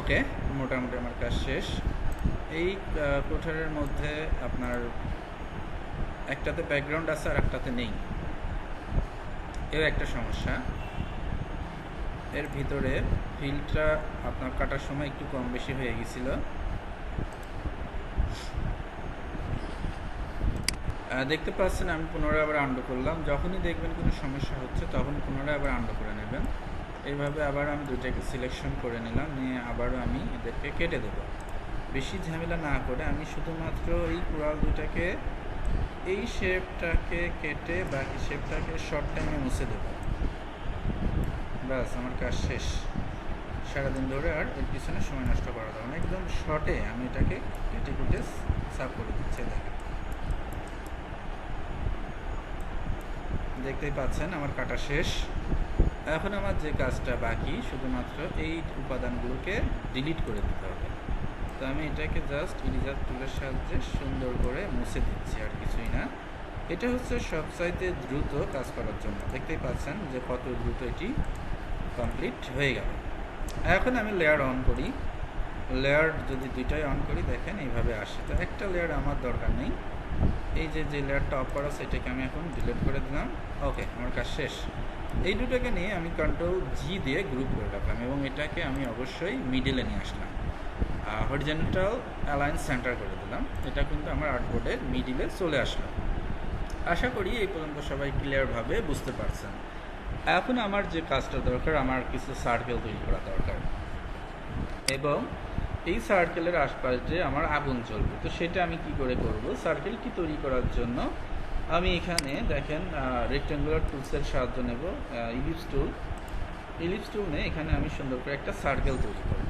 ওকে, মোটামুটি আমার কাজ শেষ। এই কোঠারের মধ্যে আপনার একটাতে ব্যাকগ্রাউন্ড আছে আর একটাতে নেই, এও একটা সমস্যা। এর ভিতরে ফিলটা আপনার কাটার সময় একটু কম বেশি হয়ে গেছিল। দেখতে পাচ্ছেন আমি পুনরায় আবার আন্ডু করলাম। যখনই দেখবেন কোনো সমস্যা হচ্ছে তখন পুনরায় আবার আন্ডু করে নেবেন। এইভাবে আবার আমি দুইটাকে সিলেকশন করে নিলাম, নিয়ে আবারও আমি এদেরকে কেটে দেব। বেশি ঝামেলা না করে আমি শুধুমাত্র এই কুড়াল দুটাকে এই শেপটাকে কেটে বাকি শেপটাকে শর্ট টাইমে মুছে দেব। ব্যাস আমার কাজ শেষ। সারাদিন ধরে আর এর পিছনে সময় নষ্ট করা যাবে না, একদম শর্টে আমি এটাকে কেটে কুটে সাফ করে দিচ্ছি। দেখতেই পাচ্ছেন আমার কাটা শেষ। এখন আমার যে কাজটা বাকি শুধুমাত্র এই উপাদানগুলোকে ডিলিট করে দিতে হবে। তো আমি এটাকে জাস্ট ইরেজার টুলের সাহায্যে সুন্দর করে মুছে দিচ্ছি, আর কিছুই না। এটা হচ্ছে সবচাইতে দ্রুত কাজ করার জন্য। দেখতেই পাচ্ছেন যে কত দ্রুত এটি কমপ্লিট হয়ে গেল। এখন আমি লেয়ার অন করি। লেয়ার যদি দুইটাই অন করি দেখেন এইভাবে আসে। তো একটা লেয়ার আমার দরকার নেই, এই যে লেয়ারটা অফ করা সেটাকে আমি এখন ডিলিট করে দিলাম। ওকে, আমার কাজ শেষ। এই দুটোকে নিয়ে আমি কন্ট্রোল জি দিয়ে গ্রুপ করে রাখলাম এবং এটাকে আমি অবশ্যই মিডিলে নিয়ে আসলাম, হরিজন্টাল অ্যালাইন সেন্টার করে দিলাম। এটা কিন্তু আমার আর্টবোর্ডের মিডিলে চলে আসলো। আশা করি এই পর্যন্ত সবাই ক্লিয়ারভাবে বুঝতে পারছেন। এখন আমার যে কাজটা দরকার, আমার কিছু সার্কেল তৈরি করা দরকার এবং এই সার্কেলের আশপাশ যে আমার আগুন জ্বলবে। তো সেটা আমি কি করে করব? সার্কেলটি তৈরি করার জন্য আমি এখানে দেখেন রেক্ট্যাঙ্গুলার টুলসের সাহায্য নেব, ইলিপস টুল নিয়ে এখানে আমি সুন্দর করে একটা সার্কেল তৈরি করব।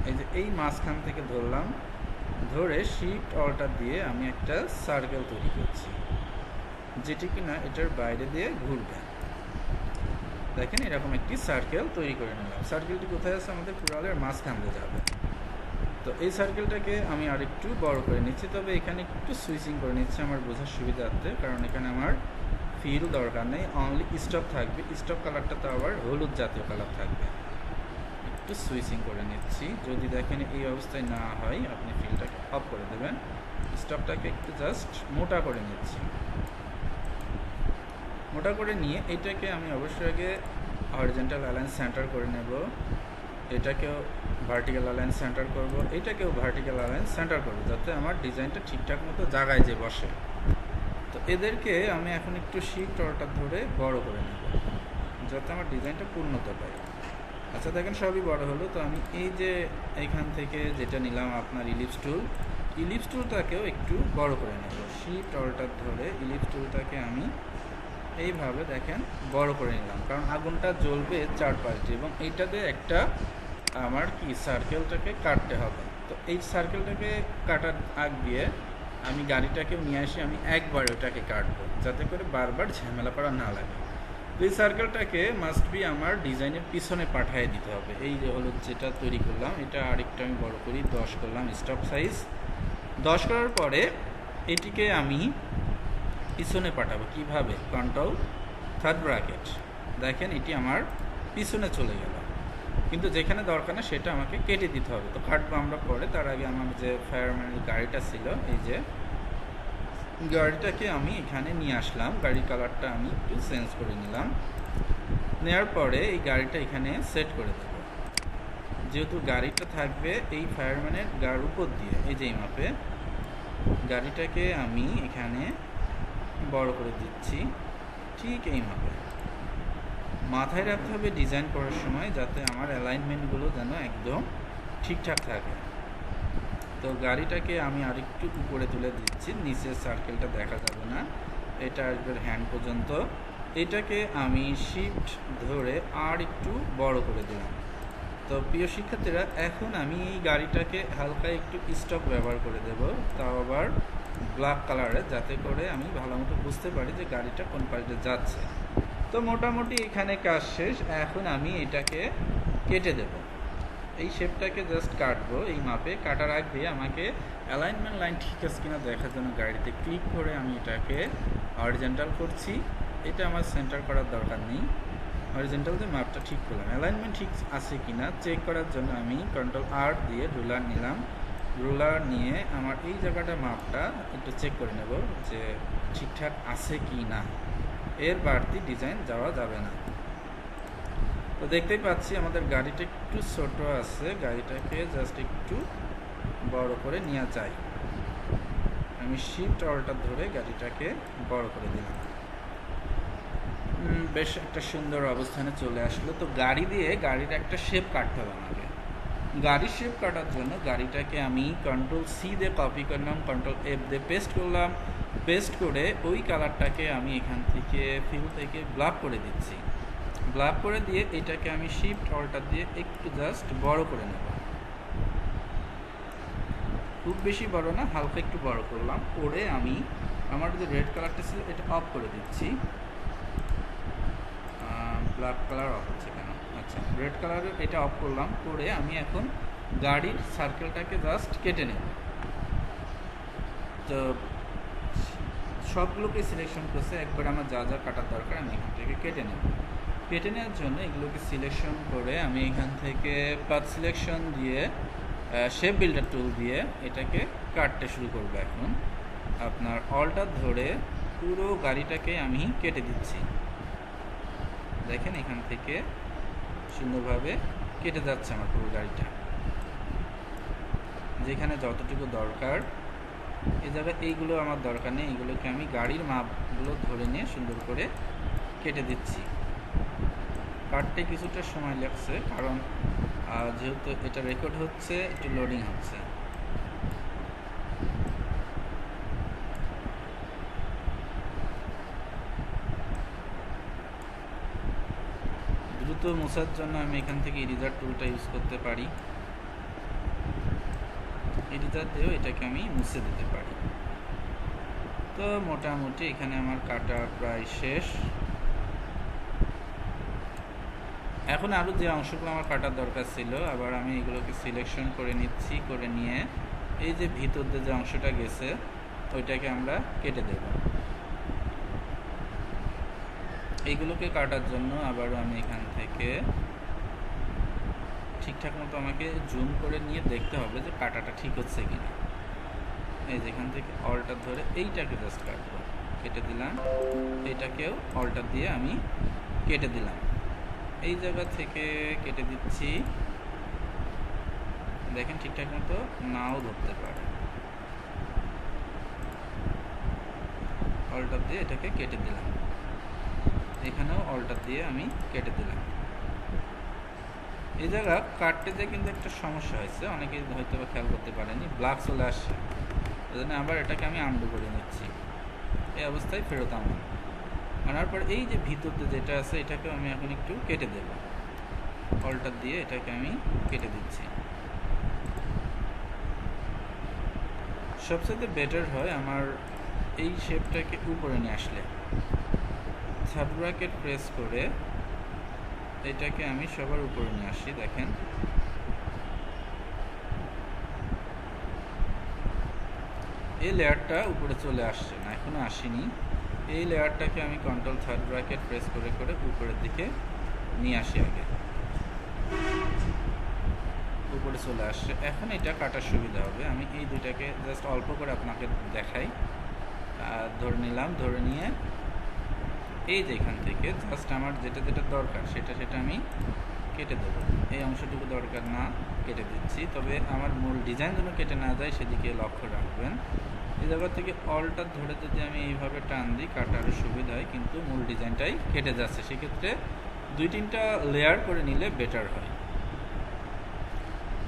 এই যে এই মাঝখান থেকে ধরলাম, ধরে শিফট অল্টার দিয়ে আমি একটা সার্কেল তৈরি করছি, যেটি কিনা এটার বাইরে দিয়ে ঘুরবে। দেখেন এরকম একটি সার্কেল তৈরি করে নিলাম। সার্কেলটি কোথায় আছে? আমাদের কুড়ালের মাঝখান দিয়ে যাবে। তো এই সার্কেলটাকে আমি আরেকটু বড় করে নিচ্ছি, তবে এখানে একটু সুইচিং করে নিচ্ছি আমার বোঝার সুবিধার্থে, কারণ এখানে আমার ফিল দরকার নেই, অনলি স্টপ থাকবে। স্টপ কালারটা তো আবার হলুদ জাতীয় কালার থাকবে। একটু সুইচিং করে নিচ্ছি। যদি দেখেন এই অবস্থায় না হয় আপনি ফিলটাকে অফ করে দেবেন। স্টপটাকে একটু জাস্ট মোটা করে নিচ্ছি। মোটা করে নিয়ে এটাকে আমি অবশ্যই আগে হরিজন্টাল অ্যালাইন সেন্টার করে নেব, এটাকেও ভার্টিক্যাল অ্যালাইন সেন্টার করব, এটাকেও ভার্টিক্যাল অ্যালাইন সেন্টার করব, যাতে আমার ডিজাইনটা ঠিকঠাক মতো জায়গায় যে বসে। তো এদেরকে আমি এখন একটু শিফট অল্টার ধরে বড় করে নেব, যাতে আমার ডিজাইনটা পূর্ণতা পায়। আচ্ছা দেখেন সবই বড় হলো। তো আমি এই যে এইখান থেকে যেটা নিলাম আপনার ইলিপস টুলটাকেও একটু বড় করে নেব। শিফট অল্টার ধরে ইলিপস টুলটাকে আমি এইভাবে দেখেন বড় করে নিলাম, কারণ আগুনটা জ্বলবে চারপাশ দিয়ে এবং এইটাতে একটা আমার কি সার্কেলটাকে কাটতে হবে। তো এই সার্কেলটাকে কাটার আগ দিয়ে আমি গাড়িটাকেও নিয়ে আসি, আমি একবার ওটাকে কাটবো যাতে করে বারবার ঝামেলা করা না লাগে। তো এই সার্কেলটাকে মাস্ট বি আমার ডিজাইনের পিছনে পাঠিয়ে দিতে হবে। এই যে হলো যেটা তৈরি করলাম, এটা আরেকটু আমি বড় করি, 10 করলাম স্টপ সাইজ। 10 করার পরে এটিকে আমি পিছনে পাঠাবো কিভাবে? Control third bracket. দেখেন এটি আমার পিছনে চলে গেল, কিন্তু যেখানে দরকার না সেটা আমাকে কেটে দিতে হবে। তো কাটবো আমরা পরে, তার আগে আমার যে ফায়ারম্যানের গাড়িটা ছিল, এই যে গাড়িটাকে আমি এখানে নিয়ে আসলাম। গাড়ির কালারটা আমি একটু চেঞ্জ করে নিলাম। নেওয়ার পরে এই গাড়িটা এখানে সেট করে দেব। যেহেতু গাড়িটা থাকবে এই ফায়ারম্যানের গাড়ির উপর দিয়ে, এই যে এই মাপে গাড়িটাকে আমি এখানে বড় করে দিচ্ছি, ঠিক এই মাপে। মাথায় রাখতে হবে ডিজাইন করার সময় যাতে আমার অ্যালাইনমেন্টগুলো যেন একদম ঠিকঠাক থাকে। তো গাড়িটাকে আমি আরেকটু উপরে তুলে দিচ্ছি, নিচের সার্কেলটা দেখা যাবে না, এটা আসবে হ্যান্ড পর্যন্ত। এটাকে আমি শিফট ধরে আর একটু বড় করে দিলাম। তো প্রিয় শিক্ষার্থীরা, এখন আমি এই গাড়িটাকে হালকা একটু স্টক ব্যবহার করে দেব, তাও আবার ব্ল্যাক কালারে, যাতে করে আমি ভালো মতো বুঝতে পারি যে গাড়িটা কোন পাশে যাচ্ছে। তো মোটামুটি এখানে কাজ শেষ। এখন আমি এটাকে কেটে দেব, এই শেপটাকে জাস্ট কাটবো এই মাপে। কাটার আগে আমাকে অ্যালাইনমেন্ট লাইন ঠিক আছে কিনা দেখার জন্য গাড়িতে ক্লিক করে আমি এটাকে হরিজন্টাল করছি। এটা আমার সেন্টার করার দরকার নেই, হরিজন্টাল দিয়ে মাপটা ঠিক করলাম। অ্যালাইনমেন্ট ঠিক আছে কিনা চেক করার জন্য আমি কন্ট্রোল আর দিয়ে রুলার নিলাম, রুলার নিয়ে আমার এই জায়গাটা মাপটা একটু চেক করে নেব যে ঠিকঠাক আছে কি না, এর বাড়তি ডিজাইন যাওয়া যাবে না। তো দেখতেই পাচ্ছি আমাদের গাড়িটা একটু ছোট আছে, গাড়িটাকে জাস্ট একটু বড় করে নেওয়া যায়। আমি শিফট অল্টার ধরে গাড়িটাকে বড় করে দিলাম। বেশ একটা সুন্দর অবস্থানে চলে আসলো। তো গাড়ি দিয়ে গাড়ির একটা শেপ কাটতে হবে আমাকে। গাড়ির শেপ কাটার জন্য গাড়িটাকে আমি কন্ট্রোল সি দিয়ে কপি করলাম, কন্ট্রোল এফ দিয়ে পেস্ট করলাম, পেস্ট করে ওই কালারটাকে আমি এখান থেকে ফিল থেকে ব্লাক করে দিচ্ছি। ব্লাক করে দিয়ে এটাকে আমি শিফট অল্টার দিয়ে একটু জাস্ট বড় করে নেব, খুব বেশি বড় না, হালকা একটু বড় করলাম। করে আমি আমার যে রেড কালারটা ছিল এটা অফ করে দিচ্ছি। ব্ল্যাক কালার অফ হচ্ছে কেন? আচ্ছা, রেড কালারের এটা অফ করলাম। করে আমি এখন গাড়ির সার্কেলটাকে জাস্ট কেটে নেব। তো সবগুলোকে সিলেকশন করছে, একবার আমার যা যা কাটার দরকার আমি এখান থেকে কেটে নেব। কেটে নেওয়ার জন্য এগুলোকে সিলেকশন করে আমি এখান থেকে পাথ সিলেকশন দিয়ে শেপ বিল্ডার টুল দিয়ে এটাকে কাটতে শুরু করব। এখন আপনার অল্টার ধরে পুরো গাড়িটাকে আমি কেটে দিচ্ছি। দেখেন এখান থেকে সুন্দরভাবে কেটে যাচ্ছে আমার পুরো গাড়িটা। যেখানে যতটুকু দরকার এই জায়গায় এইগুলো আমার দরকার নেই, এইগুলোকে আমি গাড়ির মাপগুলো ধরে নিয়ে সুন্দর করে কেটে দিচ্ছি। কাটতে কিছুটা সময় লাগছে, কারণ যেহেতু এটা রেকর্ড হচ্ছে, একটু লোডিং হচ্ছে। দ্রুত মোছার জন্য আমি এখান থেকে ইরেজার টুলটা ইউজ করতে পারি। ইরেজার দিয়েও এটাকে আমি মুছে দিতে পারি। তো মোটামুটি এখানে আমার কাটা প্রায় শেষ। এখন আরও যে অংশগুলো আমার কাটার দরকার ছিল, আবার আমি এগুলোকে সিলেকশন করে নিচ্ছি। করে নিয়ে এই যে ভিতর দিয়ে যে অংশটা গেছে ওইটাকে আমরা কেটে দেব। এইগুলোকে কাটার জন্য আবারও আমি এখান থেকে ঠিকঠাক মতো আমাকে জুম করে নিয়ে দেখতে হবে যে কাটাটা ঠিক হচ্ছে কিনা। এই যেখান থেকে অল্টার ধরে এইটাকে জাস্ট কাটবো, কেটে দিলাম। এটাকেও অল্টার দিয়ে আমি কেটে দিলাম। এই জায়গা থেকে কেটে দিচ্ছি। দেখেন ঠিকঠাক মতো নাও ধরতে পারে। অল্টার দিয়ে এটাকে কেটে দিলাম। এখানেও অল্টার দিয়ে আমি কেটে দিলাম। এই জায়গা কাটতে যে কিন্তু একটা সমস্যা হয়েছে, অনেকে হয়তো খেয়াল করতে পারেনি, ব্ল্যাক চলে আসছে। এই জন্য আবার এটাকে আমি আন্ডু করে নিচ্ছি। এই অবস্থায় ফেরত আনার পর এই যে ভিতরতে যেটা আছে এটাকেও আমি এখন একটু কেটে দেব। অল্টার দিয়ে এটাকে আমি কেটে দিচ্ছি। সবচেয়ে বেটার হয় আমার এই শেপটাকে উপরে নিয়ে আসলে থার্ড ব্র্যাকেট প্রেস করে এটাকে আমি সবার উপরে নিয়ে আসি। দেখেন এই লেয়ারটা উপরে চলে আসছে না, এখনো আসেনি। এই লেয়ারটাকে আমি কন্ট্রোল থার্ড ব্র্যাকেট প্রেস করে করে উপরের দিকে নিয়ে আসি। আগে উপরে চলে আসছে। এখন এটা কাটার সুবিধা হবে। আমি এই দুইটাকে জাস্ট অল্প করে আপনাকে দেখাই। ধরে নিলাম, ধরে নিয়ে এই যে এখান থেকে জাস্ট আমার যেটা যেটা দরকার সেটা আমি কেটে দেবো। এই অংশটুকু দরকার না, কেটে দিচ্ছি। তবে আমার মূল ডিজাইন যেন কেটে না যায় সেদিকে লক্ষ্য রাখবেন। এই জায়গা থেকে অল্টার ধরে যদি আমি এইভাবে টান দিই কাটার সুবিধা হয়, কিন্তু মূল ডিজাইনটাই কেটে যাচ্ছে। সেক্ষেত্রে 2-3টা লেয়ার করে নিলে বেটার হয়।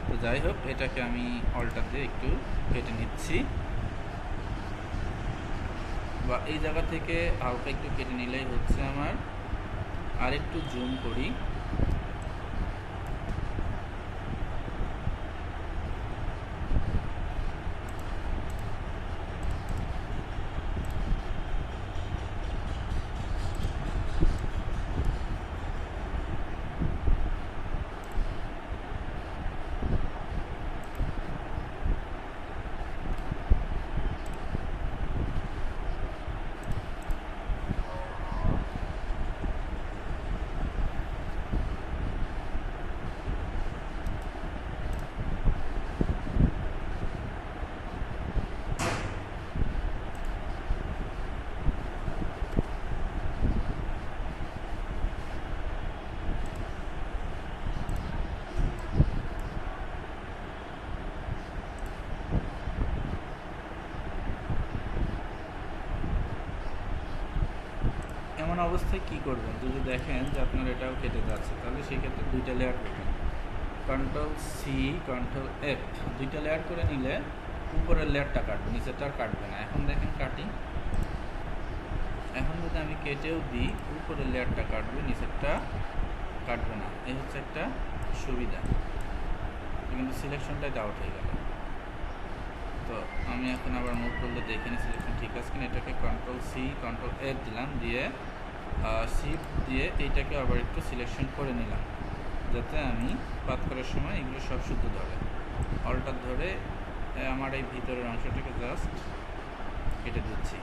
তো যাই হোক, এটাকে আমি অল্টার দিয়ে একটু কেটে নিচ্ছি, বা এই জায়গা থেকে হালকা একটু কেটে নিলেই হচ্ছে আমার। আর একটু জুম করি। এমন অবস্থায় কি করবেন, যদি দেখেন যে আপনার এটাও কেটে যাচ্ছে, তাহলে সেই ক্ষেত্রে দুইটা লেয়ার করবেন। কন্ট্রোল সি, কন্ট্রোল এফ, দুইটা লেয়ার করে নিলে উপরের লেয়ারটা কাটবে, নিচেরটা আর কাটবে না। এখন দেখেন কাটি, এখন যদি আমি কেটেও দিই, উপরের লেয়ারটা কাটবে, নিচেরটা কাটবে না। এই হচ্ছে একটা সুবিধা, কিন্তু সিলেকশনটাই আউট হয়ে গেল। তো আমি এখন আবার মুভ করলে দেখে নিই সিলেকশন ঠিক আছে কিনা। এটাকে কন্ট্রোল সি, কন্ট্রোল এফ দিলাম, দিয়ে শিফট দিয়ে এইটাকে আবার একটু সিলেকশন করে নিলাম, যাতে আমি পাত করার সময় এগুলো সব শুদ্ধ ধরে। অল্টার ধরে আমার এই ভিতরের অংশটাকে জাস্ট কেটে দিচ্ছি।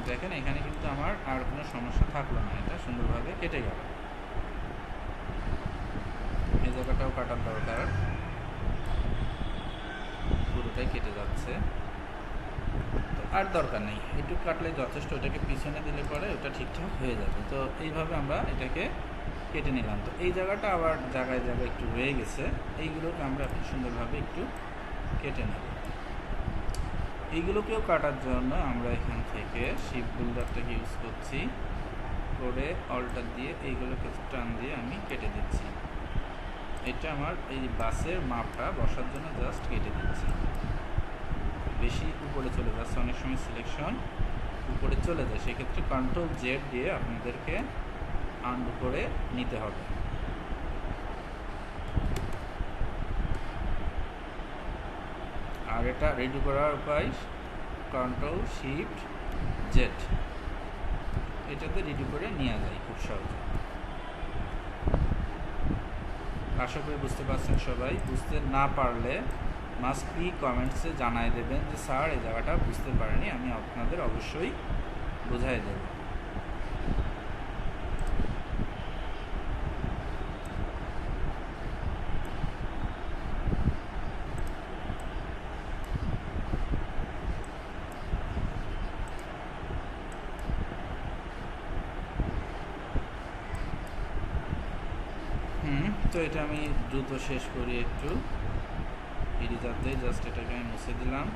দেখেন এখানে কিন্তু আমার আর কোনো সমস্যা থাকলো না, এটা সুন্দরভাবে কেটে গেল। এই জায়গাটাও কাটার দরকার, পুরোটাই কেটে যাচ্ছে। তো আর দরকার নেই, একটু কাটলে যথেষ্ট, ওটাকে পিছনে দিলে পরে ওটা ঠিকঠাক হয়ে যাবে। তো এইভাবে আমরা এটাকে কেটে নিলাম। তো এই জায়গাটা আবার জায়গায় জায়গায় একটু রয়ে গেছে, এইগুলোকে আমরা সুন্দরভাবে একটু কেটে নেব। এইগুলোকেও কাটার জন্য আমরা এখান থেকে শিপ বিল্ডারটাকে ইউজ করছি, করে অল্টার দিয়ে এইগুলোকে টান দিয়ে আমি কেটে দিচ্ছি। এটা আমার এই বাসের মাপটা বসার জন্য জাস্ট কেটে দিচ্ছি। বেশি উপরে চলে যাচ্ছে, অনেক সময় সিলেকশন উপরে চলে যায়, সেক্ষেত্রে কন্ট্রোল জেড দিয়ে আপনাদেরকে আনডু করে নিতে হবে। আর এটা রেডি করার উপায় কন্ট্রোল শিফট জেড, এটাতে রেডি করে নেওয়া যায় খুব সহজে। আশা করি বুঝতে পারছেন সবাই। বুঝতে না পারলে মাস্ট বি কমেন্টসে জানাই দেবেন যে স্যার এই জায়গাটা বুঝতে পারেনি, আমি আপনাদের অবশ্যই বোঝাই দেব। তো এটা আমি দ্রুত শেষ করি একটু, ইরেজারতে জাস্ট এটাকে আমি মুছে দিলাম।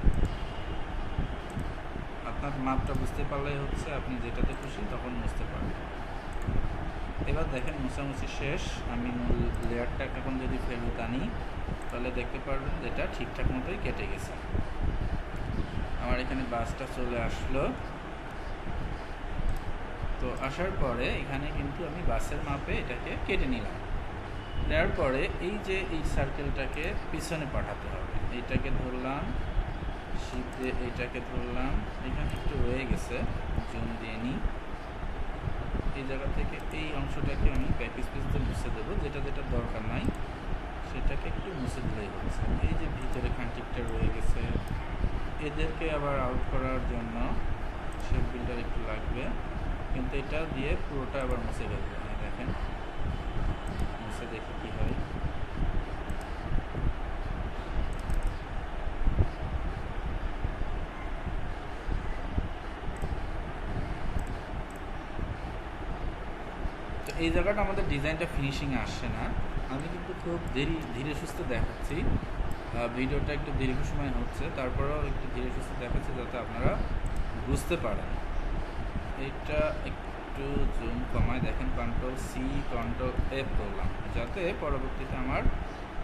আপনার মাপটা বুঝতে পারলেই হচ্ছে, আপনি যেটাতে খুশি তখন মুছতে পারবেন। এবার দেখেন মোছামুছি শেষ। আমি মূল লেয়ারটা এখন যদি ফেরত আনি, তাহলে দেখতে পারবেন যেটা ঠিকঠাক মতোই কেটে গেছে। আমার এখানে বাসটা চলে আসলো। তো আসার পরে এখানে কিন্তু আমি বাসের মাপে এটাকে কেটে নিলাম। নেওয়ার পরে এই যে এই সার্কেলটাকে পিছনে পাঠাতে হবে, এইটাকে ধরলাম, শিপ দিয়ে এইটাকে ধরলাম, এখানে একটু রয়ে গেছে, জুম দিয়ে নিই। এই জায়গা থেকে এই অংশটাকে আমি ব্যাক স্পেস দিয়ে মুছে দেবো, যেটা যেটা দরকার নাই সেটাকে একটু মুছে দিলেই হচ্ছে। এই যে ভিতরে খান্তিকটা রয়ে গেছে, এদেরকে আবার আউট করার জন্য শেপ বিল্ডার একটু লাগবে, কিন্তু এটা দিয়ে পুরোটা আবার মুছে ফেলবে। দেখেন মুছে দেখি কী হয়। তো এই জায়গাটা আমাদের ডিজাইনটা ফিনিশিংয়ে আসছে না, আমি কিন্তু খুব ধীরে সুস্থে দেখাচ্ছি। ভিডিওটা একটু দীর্ঘ সময় হচ্ছে, তারপরেও একটু ধীরে সুস্থে দেখাচ্ছি যাতে আপনারা বুঝতে পারেন। এটা একটু জুম কমায় দেখেন, কন্ট্রোল সি, কন্ট্রোল এফ করলাম, যাতে পরবর্তীতে আমার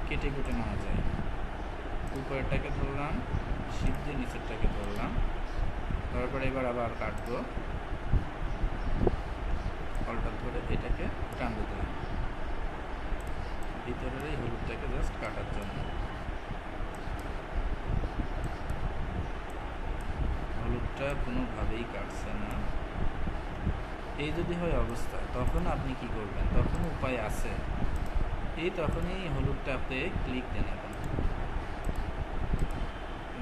কেটে কুটে না যায়। উপরেরটাকে ধরলাম, শিপ দিয়ে নিচেরটাকে ধরলাম, তারপরে এবার আবার কাটবো, অল্টার ধরে এটাকে টান দিলাম ভিতরের এই হলুদটাকে জাস্ট কাটার জন্য। হলুদটা কোনোভাবেই কাটছে না। এই যদি হয় অবস্থা, তখন আপনি কি করবেন? তখন উপায় আছে, এই তখনই হলুদটাতে ক্লিক দিয়ে নেবেন।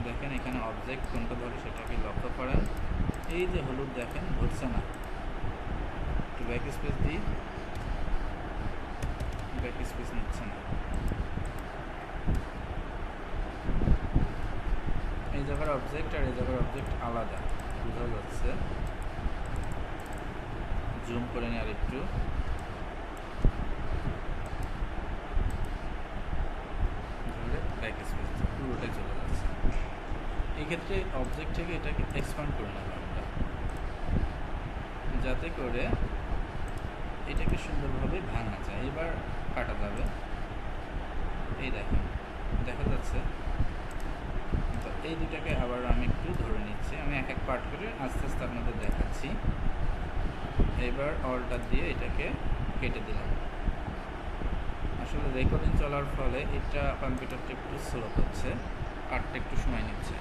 দেখেন এখানে অবজেক্ট কোনটা ধরে সেটাকে লক্ষ্য করেন। এই যে হলুদ দেখেন ধরছে না, একটু ব্যাক স্পেস দিই, ব্যাক স্পেস নিচ্ছে না। এই জায়গার অবজেক্ট আর এই জায়গার অবজেক্ট আলাদা, বোঝা যাচ্ছে। জুম করে নিই আর একটু, ধরে ব্যাক স্পেস পুরোটাই চলে যাচ্ছে। এক্ষেত্রে অবজেক্ট থেকে এটাকে এক্সপান্ড করে নেব আমরা, যাতে করে এটাকে সুন্দরভাবে ভাঙা যায়। এবার কাটা যাবে, এই দেখেন দেখা যাচ্ছে। তো এই দুটাকে আবার আমি একটু ধরে নিচ্ছি, আমি এক এক পার্ট করে আস্তে আস্তে আপনাদের দেখাচ্ছি। এবার অল্টার দিয়ে এটাকে কেটে দিলাম। আসলে রেকর্ডিং চলার ফলে এটা কম্পিউটারটা একটু স্লো হচ্ছে, কাটতে একটু সময় নিচ্ছে।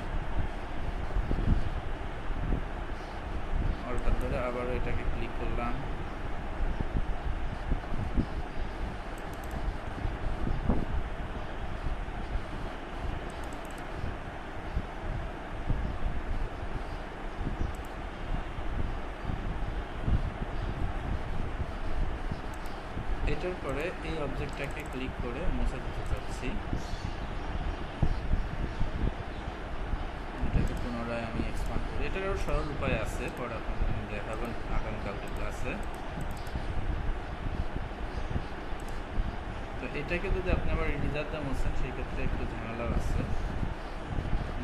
অল্টার ধরে আবারও এটাকে ক্লিক করলাম, এটার পরে এই অবজেক্টটাকে ক্লিক করে মুছে দিতে চাচ্ছি। এটাকে পুনরায় আমি এক্সপান্ড করি। এটার আরও সহজ উপায় আছে, পরে আপনাদের আমি দেখাবেন আগামীকালকে ক্লাসে। তো এটাকে যদি আপনি আবার ইরেজার দিয়ে মুছেন সেই ক্ষেত্রে একটু ঝামেলা আছে,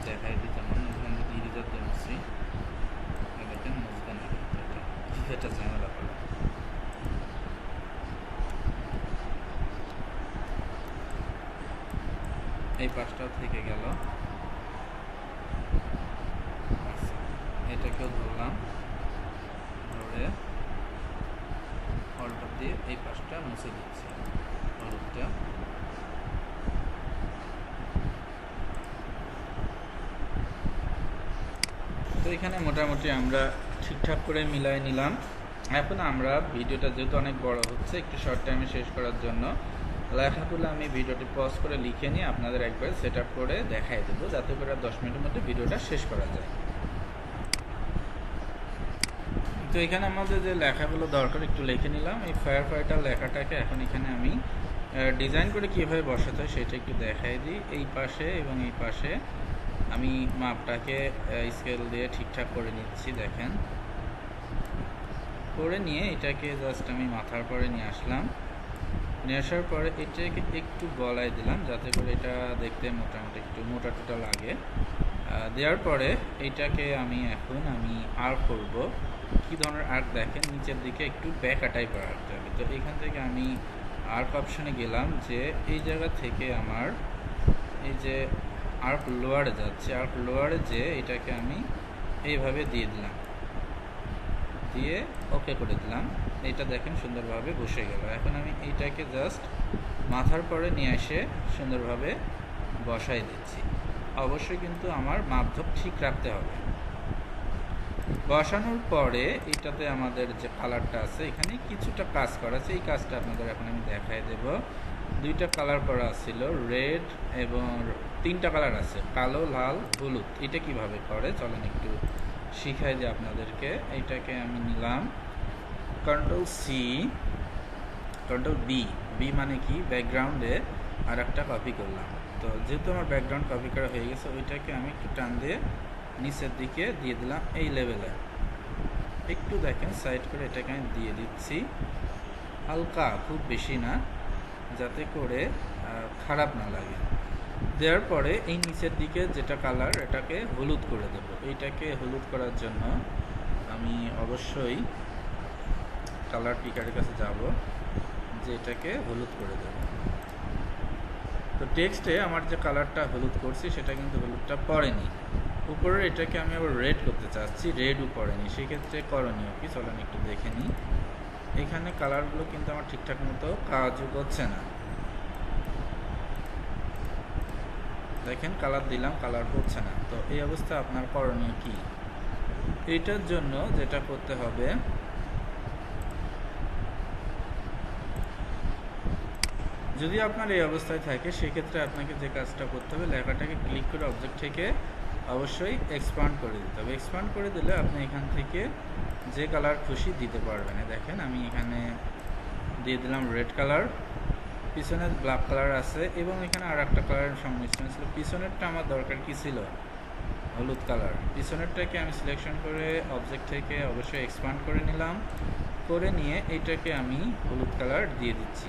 দেখাই দিই। যেমন এখানে যদি ইরেজার দিয়ে মুছি, দেখেন মুছবে না, এটা ঝামেলা করে। এই পাশটাও থেকে গেল। আচ্ছা, এটাকেও ধরলাম, ধরে অল্টার দিয়ে এই পাশটা মুছে দিচ্ছি, হলুদটা। তো এখানে মোটামুটি আমরা ঠিকঠাক করে মিলাই নিলাম। এখন আমরা ভিডিওটা যেহেতু অনেক বড় হচ্ছে, একটু শর্ট টাইমে শেষ করার জন্য লেখাগুলো আমি ভিডিওটি পজ করে লিখে নিয়ে আপনাদের একবার সেট আপ করে দেখাই দেবো, যাতে করে 10 মিনিটের মধ্যে ভিডিওটা শেষ করা যায়। তো এখানে আমাদের যে লেখাগুলো দরকার একটু লিখে নিলাম। এই ফায়ার ফাইটার লেখাটাকে এখন এখানে আমি ডিজাইন করে কীভাবে বসাতে হয় সেটা একটু দেখাই দিই। এই পাশে এবং এই পাশে আমি মাপটাকে স্কেল দিয়ে ঠিকঠাক করে নিচ্ছি, দেখেন। করে নিয়ে এটাকে জাস্ট আমি মাথার পরে নিয়ে আসলাম। নিয়ে আসার পরে এটাকে একটু গলায় দিলাম, যাতে করে এটা দেখতে মোটামুটি একটু মোটা টোটা লাগে। দেওয়ার পরে এইটাকে আমি আর্ক করব। কী ধরনের আর্ক দেখেন, নিচের দিকে একটু ব্যাকা টাইপের আর্ক হবে। তো এখান থেকে আমি আর্ক অপশানে গেলাম, যে এই জায়গা থেকে আমার এই যে আর্ক লোয়ারে যাচ্ছে, আর্ক লোয়ারে যে এটাকে আমি এইভাবে দিয়ে দিলাম, দিয়ে ওকে করে দিলাম। এটা দেখেন সুন্দরভাবে বসে গেল। এখন আমি এইটাকে জাস্ট মাথার পরে নিয়ে এসে সুন্দরভাবে বসাই দিচ্ছি। অবশ্যই কিন্তু আমার মাপঝোপ ঠিক রাখতে হবে। বসানোর পরে এটাতে আমাদের যে কালারটা আছে, এখানে কিছুটা কাজ করা আছে, এই কাজটা আপনাদের এখন আমি দেখাই দেব। দুইটা কালার করা ছিল, রেড এবং 3টা কালার আছে, কালো, লাল, হলুদ। এটা কিভাবে করে চলেন একটু শিখাই দিই আপনাদেরকে। এইটাকে আমি নিলাম, control C, control B, B মানে কি ব্যাকগ্রাউন্ডে আর একটা কপি করলাম। তো যেহেতু আমার ব্যাকগ্রাউন্ড কপি করা হয়ে গেছে, ওইটাকে আমি একটু টান দিয়ে নিচের দিকে দিয়ে দিলাম এই লেভেলে। একটু দেখেন সাইড করে এটাকে আমি দিয়ে দিচ্ছি, হালকা, খুব বেশি না, যাতে করে খারাপ না লাগে। দেওয়ার পরে এই নিচের দিকে যেটা কালার, এটাকে হলুদ করে দেব। এইটাকে হলুদ করার জন্য আমি অবশ্যই কালার পিকারের কাছে যাব, যে এটাকে হলুদ করে দেব। তো টেক্সটে আমার যে কালারটা হলুদ করছি সেটা কিন্তু হলুদটা পড়েনি। উপরের এটাকে আমি আবার রেড করতে চাচ্ছি, রেডও পড়েনি। সেক্ষেত্রে করণীয় কি চলেন একটু দেখে নিই। এখানে কালারগুলো কিন্তু আমার ঠিকঠাক মতো কাজও করছে না, দেখেন কালার দিলাম, কালার করছে না। তো এই অবস্থা আপনার করণীয় কি? এইটার জন্য যেটা করতে হবে, যদি আপনার এই অবস্থায় থাকে সেক্ষেত্রে আপনাকে যে কাজটা করতে হবে, লেখাটাকে ক্লিক করে অবজেক্ট থেকে অবশ্যই এক্সপান্ড করে দিতে হবে। এক্সপান্ড করে দিলে আপনি এখান থেকে যে কালার খুশি দিতে পারবেন। দেখেন আমি এখানে দিয়ে দিলাম রেড কালার, পিছনে ব্ল্যাক কালার আছে এবং এখানে আর একটা কালারের সংমিশ্রণ ছিল। পিছনেরটা আমার দরকার কি ছিল, হলুদ কালার। পিছনেরটাকে আমি সিলেকশন করে অবজেক্ট থেকে অবশ্যই এক্সপান্ড করে নিলাম, করে নিয়ে এইটাকে আমি হলুদ কালার দিয়ে দিচ্ছি।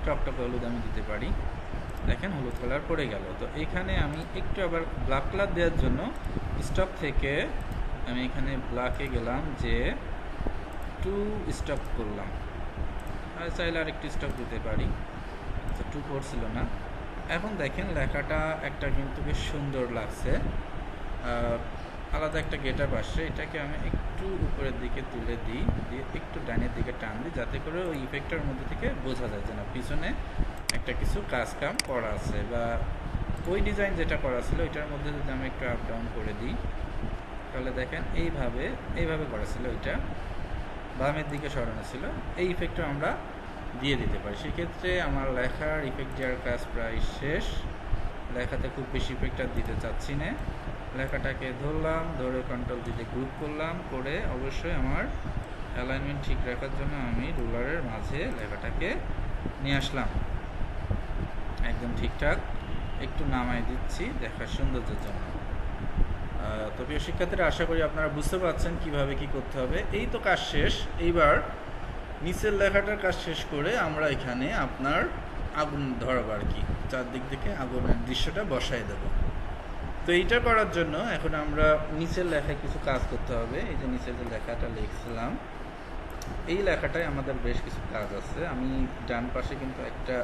টকটক হলুদ আমি দিতে পারি। দেখেন হলুদ কালার পড়ে গেল। তো এখানে আমি একটু আবার ব্ল্যাক কালার দেওয়ার জন্য স্টক থেকে আমি এখানে ব্ল্যাকে গেলাম, যে 2 স্টক করলাম, আর চাইলে আর একটু স্টক দিতে পারি, তো 2 পড়ছিল না। এখন দেখেন লেখাটা একটা কিন্তু বেশ সুন্দর লাগছে, আলাদা একটা গেটআপ আসছে। এটাকে আমি একটু উপরের দিকে তুলে দিই, দিয়ে একটু ডানের দিকে টান দিই, যাতে করে ওই ইফেক্টটার মধ্যে থেকে বোঝা যায় যে না পিছনে একটা কিছু কাজ কাম করা আছে, বা ওই ডিজাইন যেটা করা ছিল ওইটার মধ্যে যদি আমি একটু আপ ডাউন করে দিই, তাহলে দেখেন এইভাবে করা ছিল, ওইটা বামের দিকে সরানো ছিল। এই ইফেক্টটা আমরা দিয়ে দিতে পারি। সেক্ষেত্রে আমার লেখার ইফেক্ট দেওয়ার কাজ প্রায় শেষ। লেখাতে খুব বেশি ইফেক্ট আর দিতে চাচ্ছি না। লেখাটাকে ধরলাম, ধরে কন্ট্রোল দিয়ে গ্রুপ করলাম, করে অবশ্যই আমার অ্যালাইনমেন্ট ঠিক রাখার জন্য আমি রুলারের মাঝে লেখাটাকে নিয়ে আসলাম একদম ঠিকঠাক। একটু নামাই দিচ্ছি দেখার সৌন্দর্যের জন্য। তো প্রিয় শিক্ষার্থীরা, আশা করি আপনারা বুঝতে পারছেন কিভাবে কি করতে হবে। এই তো কাজ শেষ। এইবার নিচের লেখাটার কাজ শেষ করে আমরা এখানে আপনার আগুন ধরাবো আর কি, চারদিক থেকে আগুনের দৃশ্যটা বসাই দেব। তো এইটা করার জন্য এখন আমরা নিচের লেখায় কিছু কাজ করতে হবে। এই যে নিচের যে লেখাটা লিখছিলাম, এই লেখাটায় আমাদের বেশ কিছু কাজ আছে। আমি ডান পাশে কিন্তু একটা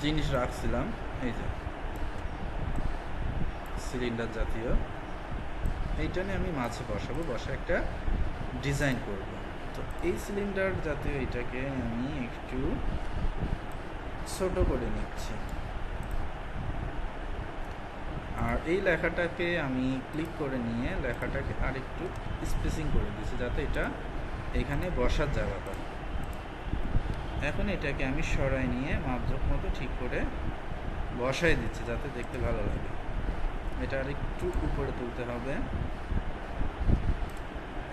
জিনিস রাখছিলাম, এই যে সিলিন্ডার জাতীয়, এইটা নিয়ে আমি মাঝে বসাবো, বসে একটা ডিজাইন করব। তো এই সিলিন্ডার জাতীয় এটাকে আমি একটু ছোট করে নিচ্ছি, আর এই লেখাটাকে আমি ক্লিক করে নিয়ে লেখাটাকে আরেকটু স্পেসিং করে দিচ্ছি, যাতে এটা এখানে বসার জায়গা পায়। এখন এটাকে আমি সরাই নিয়ে মাপজোক মতো ঠিক করে বসাই দিচ্ছি, যাতে দেখতে ভালো লাগে। এটা আরেকটু উপরে তুলতে হবে,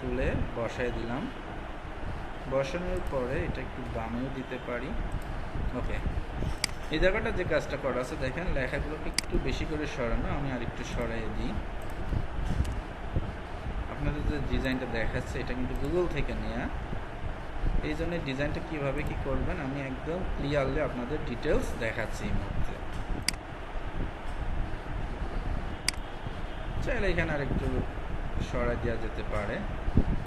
তুলে বসাই দিলাম। বসানোর পরে এটা একটু বামেও দিতে পারি। ওকে, এই জায়গাটা যে কাজটা করা আছে দেখেন, লেখাগুলোকে একটু বেশি করে সরানো, আমি আর একটু সরাই দিই। আপনাদের যে ডিজাইনটা দেখাচ্ছে এটা কিন্তু গুগল থেকে নেওয়া, এই জন্য ডিজাইনটা কীভাবে কি করবেন আমি একদম ক্লিয়ারলি আপনাদের ডিটেলস দেখাচ্ছি এই মুহূর্তে। চাইলে এখানে আর একটু সরাই দেওয়া যেতে পারে।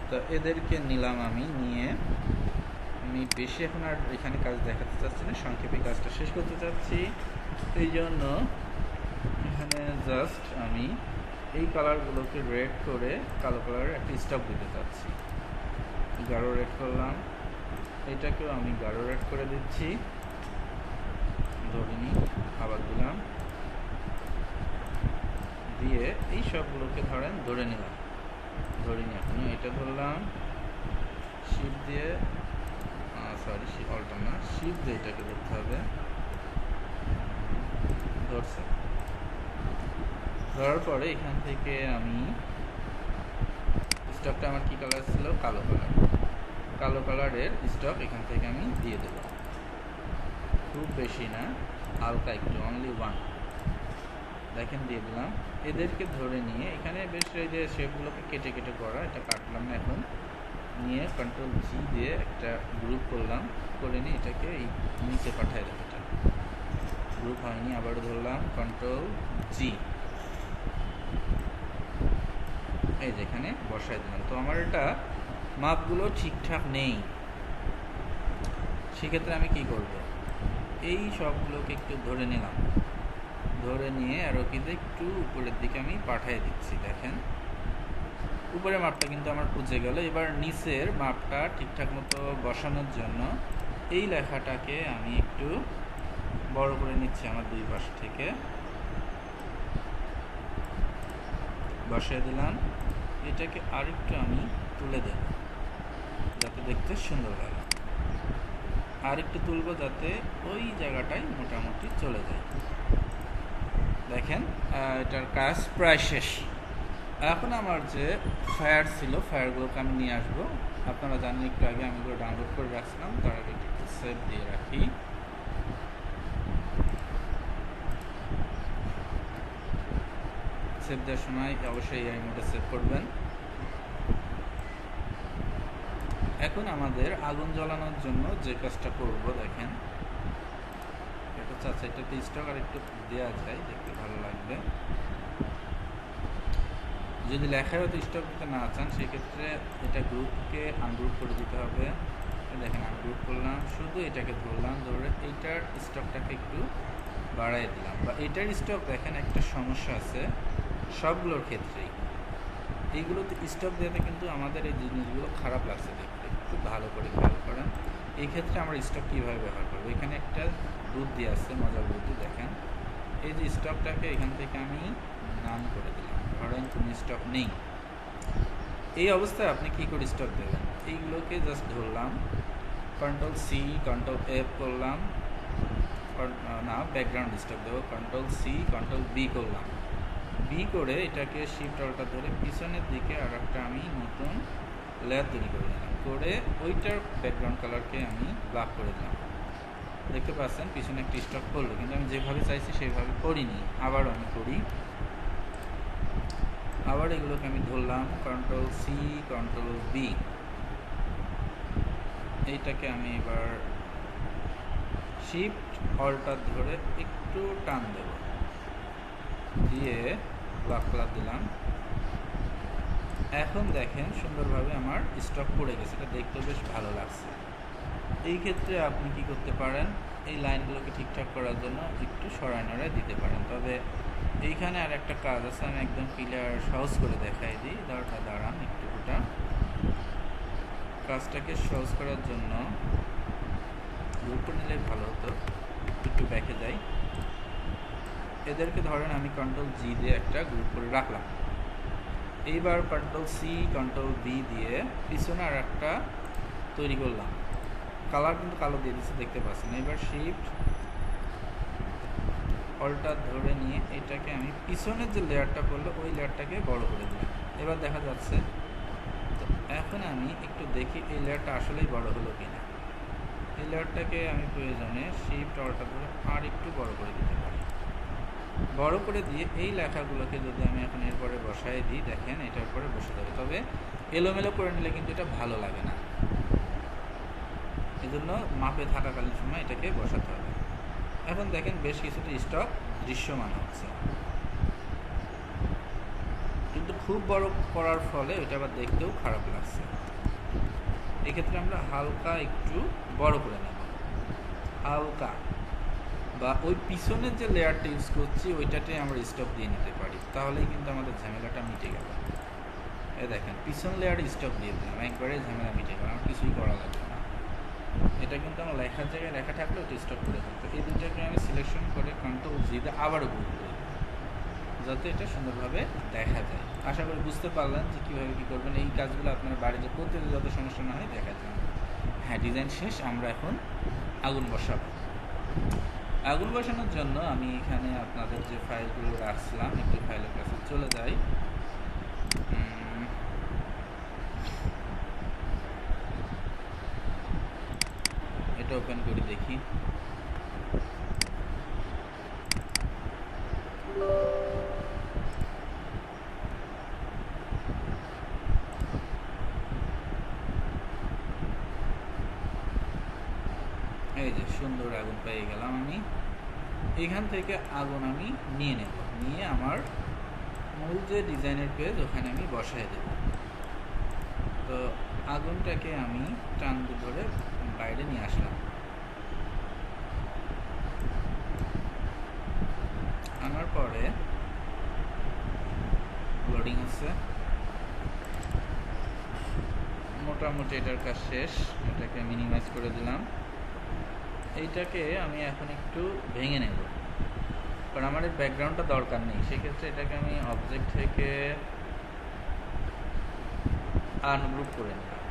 তো এদেরকে নিলাম, আমি নিয়ে আমি বেশি এখন আর এখানে কাজ দেখাতে চাচ্ছি না, সংক্ষেপে কাজটা শেষ করতে চাচ্ছি। এই জন্য এখানে জাস্ট আমি এই কালারগুলোকে রেড করে কালো কালারের একটা স্টক দিতে চাচ্ছি। গাঢ় রেড করলাম, এটাকেও আমি গাঢ় রেড করে দিচ্ছি, ধরে নিই, আবার দিলাম, দিয়ে এই সবগুলোকে ধরে নিলাম, ধরে নিয়ে এখন এটা ধরলাম, শিপ দিয়ে অল্টার না, শিপ দিয়ে এটাকে ধরতে হবে। ধরছে, ধরার পরে এখান থেকে আমি স্টকটা আমার কি কালার ছিল, কালো কালারের স্টক এখান থেকে আমি দিয়ে দেব। খুব বেশি না, হালকা একটু, অনলি 1 দেখেন দিয়ে দিলাম। এদেরকে ধরে নিয়ে এখানে বেশ এই যে শেপগুলোকে কেটে কেটে করা, এটা কাটলাম না এখন, নিয়ে কন্ট্রোল জি দিয়ে একটা গ্রুপ করলাম, করে নিয়ে এটাকে এই নিচে পাঠাই দেবো। এটা গ্রুপ হয়নি, আবারও ধরলাম, কন্ট্রোল জি, এই যেখানে বসাই দিলাম। তো আমার এটা মাপগুলো ঠিকঠাক নেই, সেক্ষেত্রে আমি কি করব, এই সবগুলোকে একটু ধরে নিলাম, ধরে নিয়ে আরও কিন্তু একটু উপরের দিকে আমি পাঠিয়ে দিচ্ছি। দেখেন উপরের মাপটা কিন্তু আমার পুজে গেল। এবার নিচের মাপটা ঠিকঠাক মতো বসানোর জন্য এই লেখাটাকে আমি একটু বড় করে নিচ্ছি, আমার দুই পাশ থেকে বসিয়ে দিলাম। এটাকে আরেকটু আমি তুলে দেব, যাতে দেখতে সুন্দর লাগে। আরেকটু তুলব যাতে ওই জায়গাটায় মোটামুটি চলে যায়। দেখেন এটার কাজ প্রায় শেষ। এখন আমার যে ফায়ার ছিল, ফায়ারগুলোকে আমি নিয়ে আসবো। আপনারা জানেন একটু আগে আমি এগুলো ডাউনলোড করে রাখছিলাম, তার আগে একটু সেভ দিয়ে রাখি। সেভ দেওয়ার সময় অবশ্যই এই মোডে সেভ করবেন। এখন আমাদের আগুন জ্বালানোর জন্য যে কাজটা করব, দেখেন আচ্ছা আচ্ছা, এটাতে স্টক আর একটু দেওয়া যায়, দেখতে ভালো লাগবে। যদি লেখায় হয়তো স্টক দিতে না চান সেক্ষেত্রে এটা গ্রুপকে আনগ্রুপ করে দিতে হবে। দেখেন আনগ্রুপ করলাম, শুধু এটাকে ধরলাম, ধরে এইটার স্টকটাকে একটু বাড়াই দিলাম। বা এটার স্টক দেখেন একটা সমস্যা আছে সবগুলোর ক্ষেত্রেই, এইগুলোতে স্টক দেওয়াতে কিন্তু আমাদের এই জিনিসগুলো খারাপ লাগছে দেখতে। খুব ভালো করে খেয়াল করেন। এই ক্ষেত্রে আমরা স্টক কীভাবে ব্যবহার করবো, এখানে একটা দুধ দিয়ে আসছে, মজার বুদ্ধি দেখেন। এই যে স্টকটাকে এখান থেকে আমি নাম করে দিলাম, ধরেন কোনো স্টক নেই। এই অবস্থায় আপনি কী করে স্টক দেবেন, এইগুলোকে জাস্ট ধরলাম, কন্ট্রোল সি কন্ট্রোল এফ করলাম, না ব্যাকগ্রাউন্ড স্টক দেবো, কন্ট্রোল সি কন্ট্রোল বি করলাম, বি করে এটাকে শিফট অল্টার ধরে পিছনের দিকে আর একটা আমি নতুন লেয়ার তৈরি করে নিলাম, করে ওইটার ব্যাকগ্রাউন্ড কালারকে আমি ব্ল্যাক করে দিলাম। দেখতে পাচ্ছেন পিছনে একটা স্টক করলো, কিন্তু আমি যেভাবে চাইছি সেইভাবে করিনি। আবারও আমি করি, আবার এগুলোকে আমি ধরলাম, কন্ট্রোল সি কন্ট্রোল বি, এইটাকে আমি এবার শিফট অল্টার ধরে একটু টান দেব, দিয়ে ব্ল্যাক কালার দিলাম। এখন দেখেন সুন্দরভাবে আমার স্টক পড়ে গেছে, এটা দেখতে বেশ ভালো লাগছে। এই ক্ষেত্রে আপনি কি করতে পারেন, এই লাইনগুলোকে ঠিকঠাক করার জন্য একটু সরায় নড়ায় দিতে পারেন। তবে এইখানে আর একটা কাজ আছে, আমি একদম ক্লিয়ার সহজ করে দেখাই দিই। দাঁড়ান একটু, ওটা কাজটাকে সহজ করার জন্য গ্রুপ নিলে ভালো হতো। একটু ব্যাকে যাই, এদেরকে ধরেন আমি কন্ট্রোল জি দিয়ে একটা গ্রুপ করে রাখলাম। এইবার কন্ট্রোল সি কন্ট্রোল বি দিয়ে পিছনে আর একটা তৈরি করলাম, কালার কিন্তু কালো দিয়ে দিচ্ছে দেখতে পাচ্ছেন। এবার শিফট অল্টার ধরে নিয়ে এটাকে আমি পিছনের যে লেয়ারটা করলো ওই লেয়ারটাকে বড় করে দিলাম, এবার দেখা যাচ্ছে। তো এখন আমি একটু দেখি এই লেয়ারটা আসলেই বড় হলো কিনা। এই লেয়ারটাকে আমি প্রয়োজনে শিফট অল্টার ধরে আর একটু বড় করে দিতে পারি। বড় করে দিয়ে এই লেখাগুলোকে যদি আমি এখন এরপরে বসায় দিই, দেখেন এটার পরে বসে যাবে। তবে এলোমেলো করে নিলে কিন্তু এটা ভালো লাগে না, এজন্য মাপে থাকাকালীন সময় এটাকে বসাতে হবে। এখন দেখেন বেশ কিছুটা স্টক দৃশ্যমান হচ্ছে, কিন্তু খুব বড় করার ফলে এটা আবার দেখতেও খারাপ লাগছে। এক্ষেত্রে আমরা হালকা একটু বড় করে নেব, হালকা, বা ওই পিছনের যে লেয়ারটা ইউজ করছি ওইটাতে আমরা স্টক দিয়ে নিতে পারি, তাহলেই কিন্তু আমাদের ঝামেলাটা মিটে গেল। এই দেখেন পিছন লেয়ারে স্টক দিয়ে দিলাম, একবারে ঝামেলা মিটে গেল, আমার কিছুই করা লাগবে না। এটা কিন্তু আমার লেখার জায়গায় লেখা থাকলে ওটা স্টক করে ফেলতো। এই দুটাকে আমি সিলেকশন করে কন্ট্রোল জি দিয়ে আবারও গ্রুপ করে দিই, যাতে এটা সুন্দরভাবে দেখা যায়। আশা করি বুঝতে পারলেন যে কীভাবে কী করবেন। এই কাজগুলো আপনার বাড়িতে করতে যত সমস্যা না হয় দেখা যায়। হ্যাঁ, ডিজাইন শেষ, আমরা এখন আগুন বসাবো। আগুন বসানোর জন্য আমি এখানে আপনাদের যে ফাইলগুলো রাখছিলাম, একটু ফাইলের কাছে চলে যাই। এটা ওপেন করে দেখি। এই যে সুন্দর আগুন পেয়ে গেলাম আমি। এখান থেকে আগুন আমি নিয়ে নেব, নিয়ে আমার মূল যে ডিজাইনের পেজ ওখানে আমি বসাই দেব। তো আগুনটাকে আমি টান ধরে বাইরে নিয়ে আসলাম, আনার পরে লোডিং হচ্ছে, মোটামুটি এটার কাজ শেষ। এটাকে মিনিমাইজ করে দিলাম। এইটাকে আমি এখন একটু ভেঙে নেব, কারণ আমার এই ব্যাকগ্রাউন্ডটা দরকার নেই। সেক্ষেত্রে এটাকে আমি অবজেক্ট থেকে আনগ্রুপ করে নিলাম।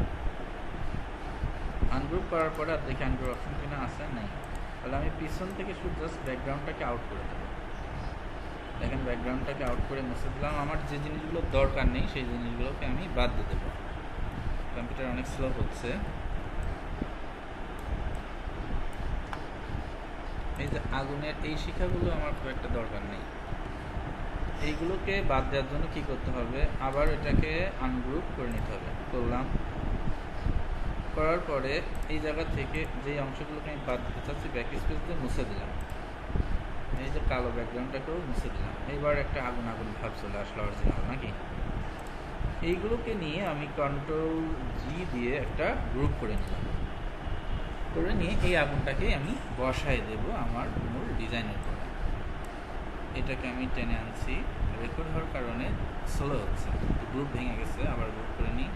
আনগ্রুপ করার পরে আর দেখি আনগ্রুপ অপশন কিনা আছে, নেই। তাহলে আমি পিছন থেকে শুধু জাস্ট ব্যাকগ্রাউন্ডটাকে আউট করে দেবো। দেখেন ব্যাকগ্রাউন্ডটাকে আউট করে মুছে দিলাম। আমার যে জিনিসগুলো দরকার নেই সেই জিনিসগুলোকে আমি বাদ দিয়ে দেবো। কম্পিউটার অনেক স্লো হচ্ছে। এই যে আগুনের এই শিখাগুলো আমার খুব একটা দরকার নেই, এইগুলোকে বাদ দেওয়ার জন্য কি করতে হবে, আবার এটাকে আনগ্রুপ করে নিতে হবে। করলাম, করার পরে এই জায়গা থেকে যে অংশগুলোকে আমি বাদ দিতে চাচ্ছি ব্যাক স্পেস দিয়ে মুছে দিলাম। এই যে কালো ব্যাকগ্রাউন্ডটাকেও মুছে দিলাম। এবার একটা আগুন আগুন ভাব চলে আসলো অরিজিনাল নাকি। এইগুলোকে নিয়ে আমি কন্ট্রোল জি দিয়ে একটা গ্রুপ করে নিলাম, করে নিয়ে এই আগুনটাকে আমি বসায় দেব আমার মূল ডিজাইনের পরে। এটাকে আমি টেনে আনছি, রেকর্ড হওয়ার কারণে স্লো হচ্ছে, গ্রুপ ভেঙে গেছে। আবার গ্রুপ করে নিই,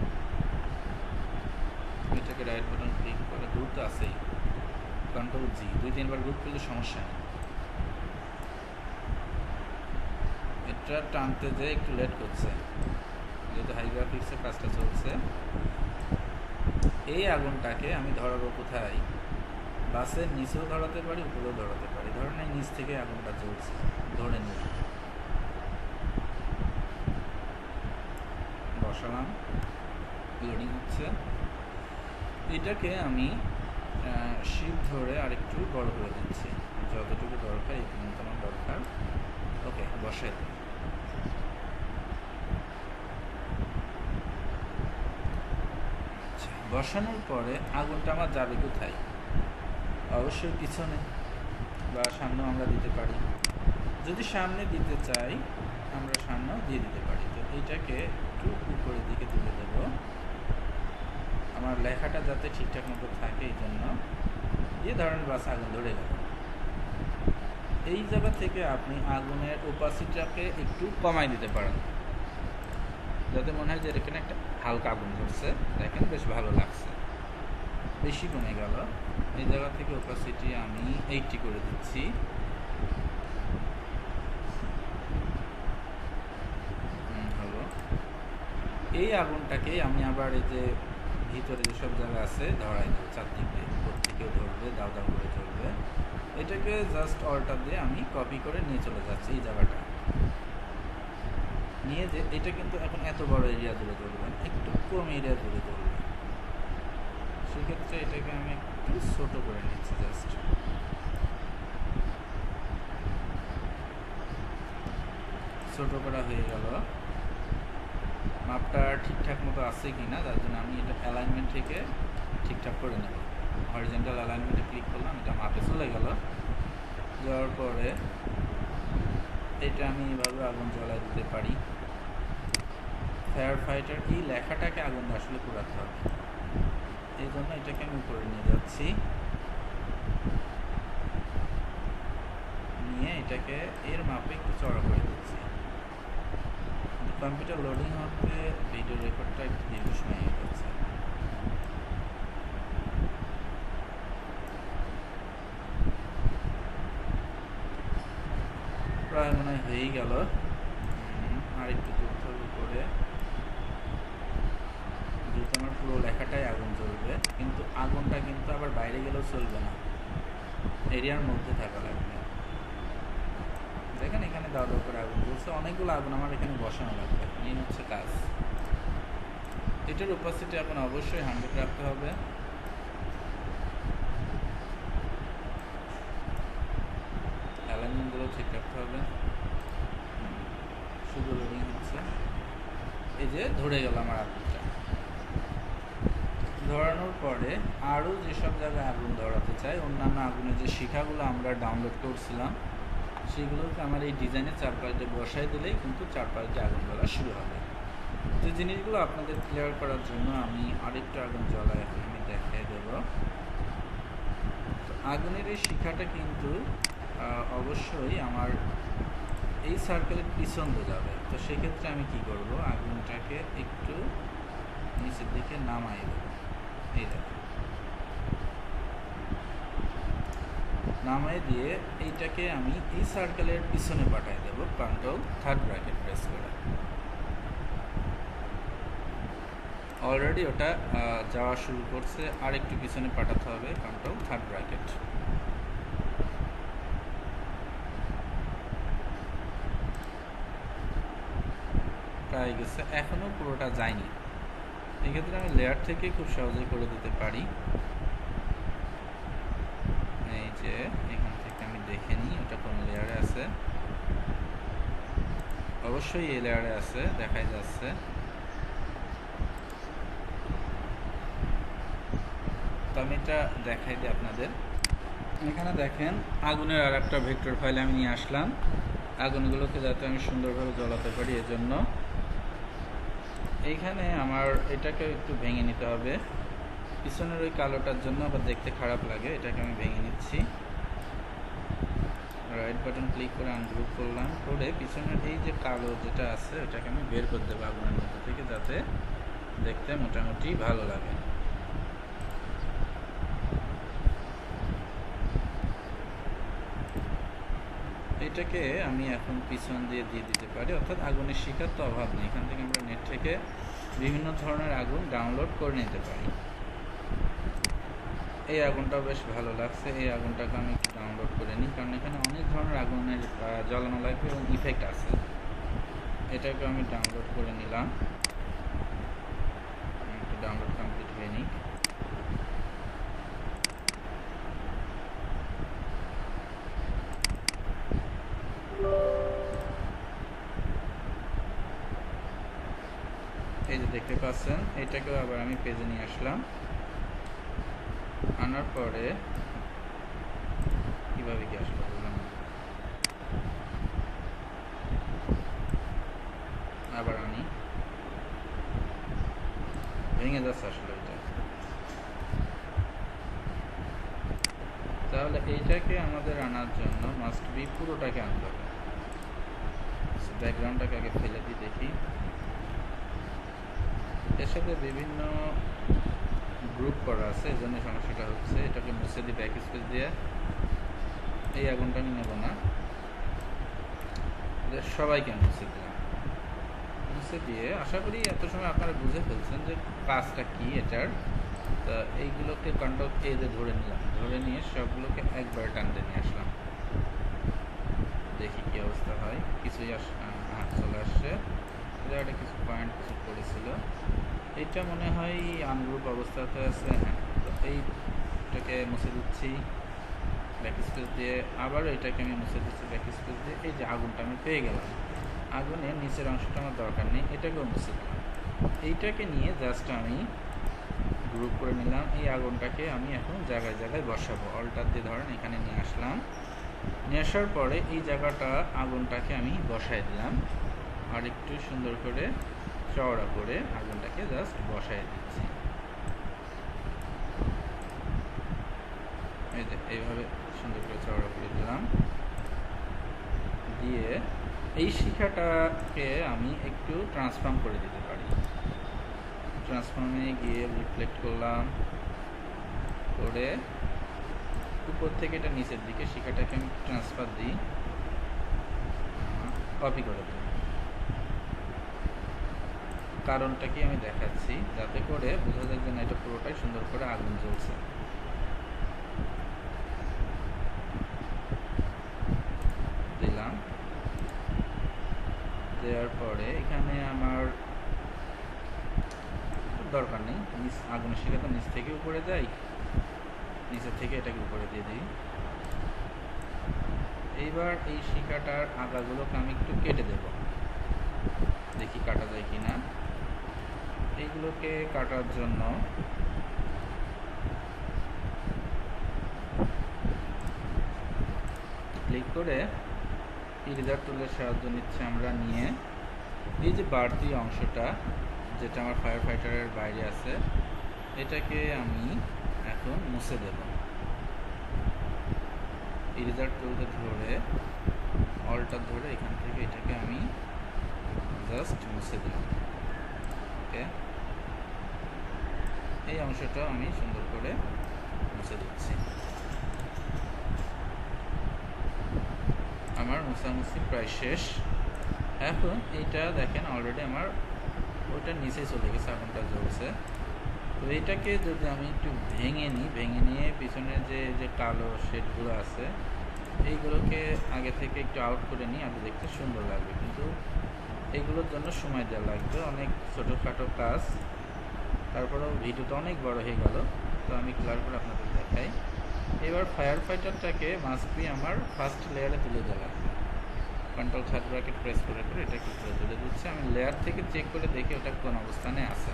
এটাকে রাইট বাটন ক্লিক করে, গ্রুপ তো আছেই, কন্ট্রোল জি 2-3 বার গ্রুপ করলে সমস্যা নেই। এটা টানতে যে একটু লেট করছে, যেহেতু হাই গ্রাফিক্সে কাজটা চলছে। এই আগুনটাকে আমি ধরাবো কোথায়? বাসের নিচেও ধরাতে পারি, উপরেও ধরাতে পারি। ধরেন এই নিচ থেকে আগুনটা জ্বলছে, ধরে নিই, বসালাম, লোডিং হচ্ছে। এটাকে আমি শিফট ধরে আরেকটু বড় করে দিচ্ছি, যতটুকু দরকার এই পর্যন্ত আমার দরকার। ওকে, বসাই দিই। বসানোর পরে আগুনটা আমার যাবে কোথায়? অবশ্যই পিছনে বা সামনেও আমরা দিতে পারি। যদি সামনে দিতে চাই আমরা সামনেও দিয়ে দিতে পারি। তো এইটাকে একটু উপরের দিকে তুলে দেব, আমার লেখাটা যাতে ঠিকঠাক মতো থাকে এই জন্য। দিয়ে ধরেন বাস আগুন ধরে গেল। এই জায়গা থেকে আপনি আগুনের ওপাসিটিটাকে একটু কমাই দিতে পারেন, যাতে মনে হয় যে এখানে একটা হালকা আগুন ধরছে। দেখেন বেশ ভালো লাগছে, বেশি কমে গেল। এই জায়গা থেকে ওপাসিটি আমি 80 করে দিচ্ছি। হলো। এই আগুনটাকে আমি আবার এই যে ভিতরে যেসব জায়গা আছে ধরাই দেবো, চারদিক দিয়ে, উপর থেকেও ধরবে, দাও দাও করে চলবে। এটাকে জাস্ট অল্টার দিয়ে আমি কপি করে নিয়ে চলে যাচ্ছি এই জায়গাটা নিয়ে। যে এটা কিন্তু এখন এত বড় এরিয়া জুড়ে ধরবেন, একটু কম এরিয়া জুড়ে ধরবেন। সেক্ষেত্রে এটাকে আমি একটু ছোট করে নিচ্ছি, জাস্ট ছোট করা হয়ে গেল। মাপটা ঠিকঠাক মতো আছে কি না তার জন্য আমি এটা অ্যালাইনমেন্ট থেকে ঠিকঠাক করে নেব। হরিজন্টাল অ্যালাইনমেন্টে ক্লিক করলাম, এটা মাপে চলে গেল। যাওয়ার পরে এটা আমি এইভাবে আগুন জ্বালাই দিতে পারি। ফায়ার ফাইটার এই লেখাটাকে আগুন আসলে পোড়াতে হবে, এই জন্য এটাকে আমি উপরে নিয়ে যাচ্ছি, নিয়ে এটাকে এর মাপে একটু চড়া করে দিচ্ছি। কম্পিউটার লোডিং হতে ভিডিও রেকর্ডটা একটু দীর্ঘ সময় হয়ে যাচ্ছে। প্রায় মনে হয় হয়েই গেল। আর একটু দ্রুত করে, যেহেতু আমার পুরো লেখাটাই আগুন জ্বলবে, কিন্তু আগুনটা কিন্তু আবার বাইরে গেলেও চলবে না, এরিয়ার মধ্যে থাকা লাগবে। দেখেন এখানে দাও দাও করে আগুন জ্বলছে, অনেকগুলো আগুন আমার এখানে বসানো লাগবে। এই হচ্ছে কাজ। এটার উপস্থিতি এখন অবশ্যই 100 রাখতে হবে। অ্যালাইনমেন্টগুলো ঠিক রাখতে হবে। শুধু লোডিং হচ্ছে, এই যে ধরে গেল আমার আগুনটা। ধরানোর পরে আরও যেসব জায়গায় আগুন ধরাতে চাই, অন্যান্য আগুনের যে শিখাগুলো আমরা ডাউনলোড করছিলাম সেগুলোকে আমার এই ডিজাইনের চারপাশে বসাই দিলেই কিন্তু চারপাশে আগুন জ্বলা শুরু হবে। যে জিনিসগুলো আপনাদের ক্লিয়ার করার জন্য আমি আরেকটু আগুন জ্বলাই এখন আমি দেখিয়ে দেব। আগুনের এই শিখাটা কিন্তু অবশ্যই আমার এই সার্কেলের পিছন দিয়ে যাবে। তো সেক্ষেত্রে আমি কি করব, আগুনটাকে একটু নিচের দিকে নামাই দেব। এই দেখো, নামাই দিয়ে এইটাকে আমি এই সার্কেলের পিছনে পাঠাই দেব, কন্ট্রোল থার্ড ব্র্যাকেট প্রেস করে। অলরেডি ওটা যাওয়া শুরু করছে, আর একটু পিছনে পাঠাতে হবে, কন্ট্রোল থার্ড ব্র্যাকেট। প্রায় গেছে, এখনও পুরোটা যায়নি। এক্ষেত্রে আমি লেয়ার থেকে খুব সহজেই করে দিতে পারি। এই যে এখান থেকে আমি দেখে নিই ওটা কোন লেয়ারে আছে। অবশ্যই এই লেয়ারে আছে, দেখাই যাচ্ছে। তো আমি এটা দেখাই দিই আপনাদের। এখানে দেখেন আগুনের আর একটা ভেক্টর ফাইল আমি নিয়ে আসলাম, আগুনগুলোকে যাতে আমি সুন্দরভাবে জ্বলাতে পারি এজন্য। এইখানে আমার এটাকে একটু ভেঙে নিতে হবে, পিছনের ওই কালোটার জন্য আবার দেখতে খারাপ লাগে, এটাকে আমি ভেঙে নিচ্ছি। রাইট বাটন ক্লিক করে আনগ্রুপ করলাম, করে পিছনের এই যে কালো যেটা আছে ওটাকে আমি বের করে দেবো আগুনের মধ্যে থেকে, যাতে দেখতে মোটামুটি ভালো লাগে। এটাকে আমি এখন পিছন দিয়ে দিতে পারি, অর্থাৎ আগুনের শিখার তো অভাব নেই, এখান থেকে আমরা নেট থেকে বিভিন্ন ধরনের আগুন ডাউনলোড করে নিতে পারি। এই আগুনটাও বেশ ভালো লাগছে, এই আগুনটাকে আমি একটু ডাউনলোড করে নিই, কারণ এখানে অনেক ধরনের আগুনের জ্বালানো লাগবে এবং ইফেক্ট আছে। এটাকে আমি ডাউনলোড করে নিলাম, একটু ডাউনলোড কমপ্লিট হয়ে নিই। এই যে দেখতে পাচ্ছেন, এটাকেও আবার আমি পেজে নিয়ে আসলাম, আনার পরে কিভাবে কি আসলো বললাম, আবার আনি, ভেঙে যাচ্ছে আসলে এটা। তাহলে এইটাকে আমাদের আনার জন্য মাস্ট বি পুরোটাকে আনতে হবে। ব্যাকগ্রাউন্ডটাকে আগে ফেলে দিই, দেখি। এর সাথে বিভিন্ন গ্রুপ করা আছে, এই জন্য সমস্যাটা হচ্ছে। এটাকে মুছে দিই ব্যাক স্পেস দিয়ে, এই আগুনটা আমি নেব না, সবাইকে মুছে দিলাম। মুছে দিয়ে আশা করি এত সময় আপনারা বুঝে ফেলছেন যে কাজটা কি এটার। তা এইগুলোকে কন্ট্রোল এ দিয়ে ধরে নিলাম, ধরে নিয়ে সবগুলোকে একবার টানতে নিয়ে আসলাম, দেখি কি অবস্থা হয়। কিছুই চলে আসছে, জায়গাটা কিছু পয়েন্ট কিছু পড়েছিল, এইটা মনে হয় আনগ্রুপ অবস্থাতে আছে। হ্যাঁ, তো এইটাকে মুছে দিচ্ছি ব্যাক স্পেস দিয়ে, আবার এটাকে আমি মুছে দিচ্ছি ব্যাক স্পেস দিয়ে। এই যে আগুনটা আমি পেয়ে গেলাম, আগুনের নিচের অংশটা আমার দরকার নেই, এটাকেও মুছে দিলাম। এইটাকে নিয়ে জাস্ট আমি গ্রুপ করে নিলাম। এই আগুনটাকে আমি এখন জায়গায় জায়গায় বসাবো, অল্টার দিয়ে ধরেন এখানে নিয়ে আসলাম, নিয়ে আসার পরে এই জায়গাটা আগুনটাকে আমি বসাই দিলাম, আর একটু সুন্দর করে চওড়া করে আগুনটাকে জাস্ট বসাই দিচ্ছি। এই যে এইভাবে সুন্দর করে চওড়া করে দিলাম, দিয়ে এই শিখাটাকে আমি একটু ট্রান্সফর্ম করে দিতে পারি। ট্রান্সফর্মে গিয়ে রিফ্লেক্ট করলাম, করে উপর থেকে এটা নিচের দিকে শিখাটাকে আমি ট্রান্সফার দিই, কপি করে দিই। কারণটা কি আমি দেখাচ্ছি, যাতে করে বোঝা যায় যে না এটা পুরোটাই সুন্দর করে আগুন জ্বলছে। দিলাম, দেওয়ার পরে এখানে আমার দরকার নেই, আগুনের শিখা তো নিচ থেকে উপরে যায়, নিচের থেকে এটাকে উপরে দিয়ে দিই। এইবার এই শিখাটার আগাগুলোকে আমি একটু কেটে দেব, দেখি কাটা যায় কিনা। এইগুলোকে কাটার জন্য ক্লিক করে ইরেজার টুলের সাহায্য নিচ্ছে আমরা, নিয়ে এই যে বাড়তি অংশটা যেটা আমার ফায়ার ফাইটারের বাইরে আছে, এটাকে আমি এখন মুছে দেব। ইরেজার টুলটা ধরে অলটা ধরে এখান থেকে এটাকে আমি জাস্ট মুছে দিলাম। ওকে, এই অংশটা আমি সুন্দর করে মুছে দিচ্ছি। আমার মোছামুছি প্রায় শেষ। এখন এইটা দেখেন অলরেডি আমার ওইটার নিচে চলে গেছে, আগুনটা জ্বলছে। তো এইটাকে যদি আমি একটু ভেঙে নিই, ভেঙে নিয়ে পিছনের যে কালো শেডগুলো আছে এইগুলোকে আগে থেকে একটু আউট করে নিই, আগে দেখতে সুন্দর লাগবে, কিন্তু এইগুলোর জন্য সময় দেওয়া লাগবে, অনেক ছোটোখাটো কাজ। তারপরেও ভিডিওটা অনেক বড় হয়ে গেল, তো আমি ক্লিয়ার করে আপনাদের দেখাই। এবার ফায়ার ফাইটারটাকে মাস্ট বি আমার ফার্স্ট লেয়ারে তুলে দিলাম, কন্ট্রোল থার্ড ব্র্যাকেট প্রেস করে করে এটাকে উপরে তুলে দিচ্ছে। আমি লেয়ার থেকে চেক করে দেখি ওটা কোন অবস্থানে আছে।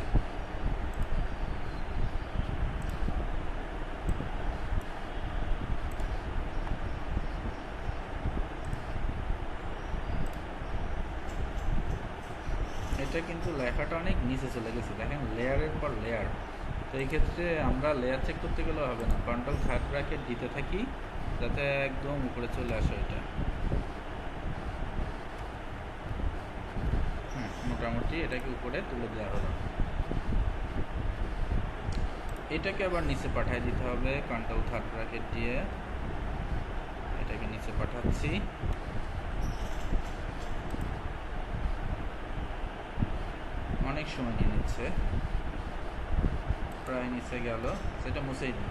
এটা কিন্তু লেখাটা অনেক নিচে চলে গেছে, দেখেন লেয়ারের পর লেয়ার। তো এই ক্ষেত্রে আমরা লেয়ার চেক করতে গেলেও হবে না, কন্ট্রোল থার্ড ব্র্যাকেট দিতে থাকি যাতে একদম উপরে চলে আসে এটা। মোটামুটি এটাকে উপরে তুলে দেওয়া হলো। এটাকে আবার নিচে পাঠিয়ে দিতে হবে কন্ট্রোল থার্ড ব্র্যাকেট দিয়ে, এটাকে নিচে পাঠাচ্ছি। অনেক সময় নিয়ে নিচ্ছে, প্রায় নিচে গেল, সেটা মুছেই দিই।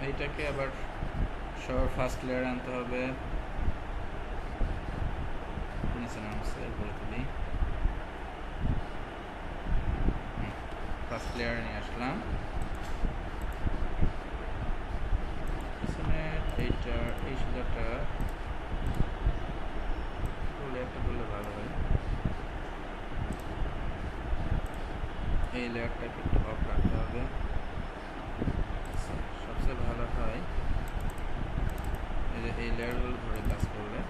এইটাকে আবার সবার ফার্স্ট লেয়ার আনতে হবে, নিচে নামছে করে তুলি, ফার্স্ট লেয়ার নিয়ে আসলাম। পিছনে এইটার এই সোজাটা লেয়ারটা করলে ভালো হয়, এই লেয়ারটাকে একটু অফ রাখতে হবে। সবচেয়ে ভালো হয় এই লেয়ারগুলো ধরে কাজ করলে।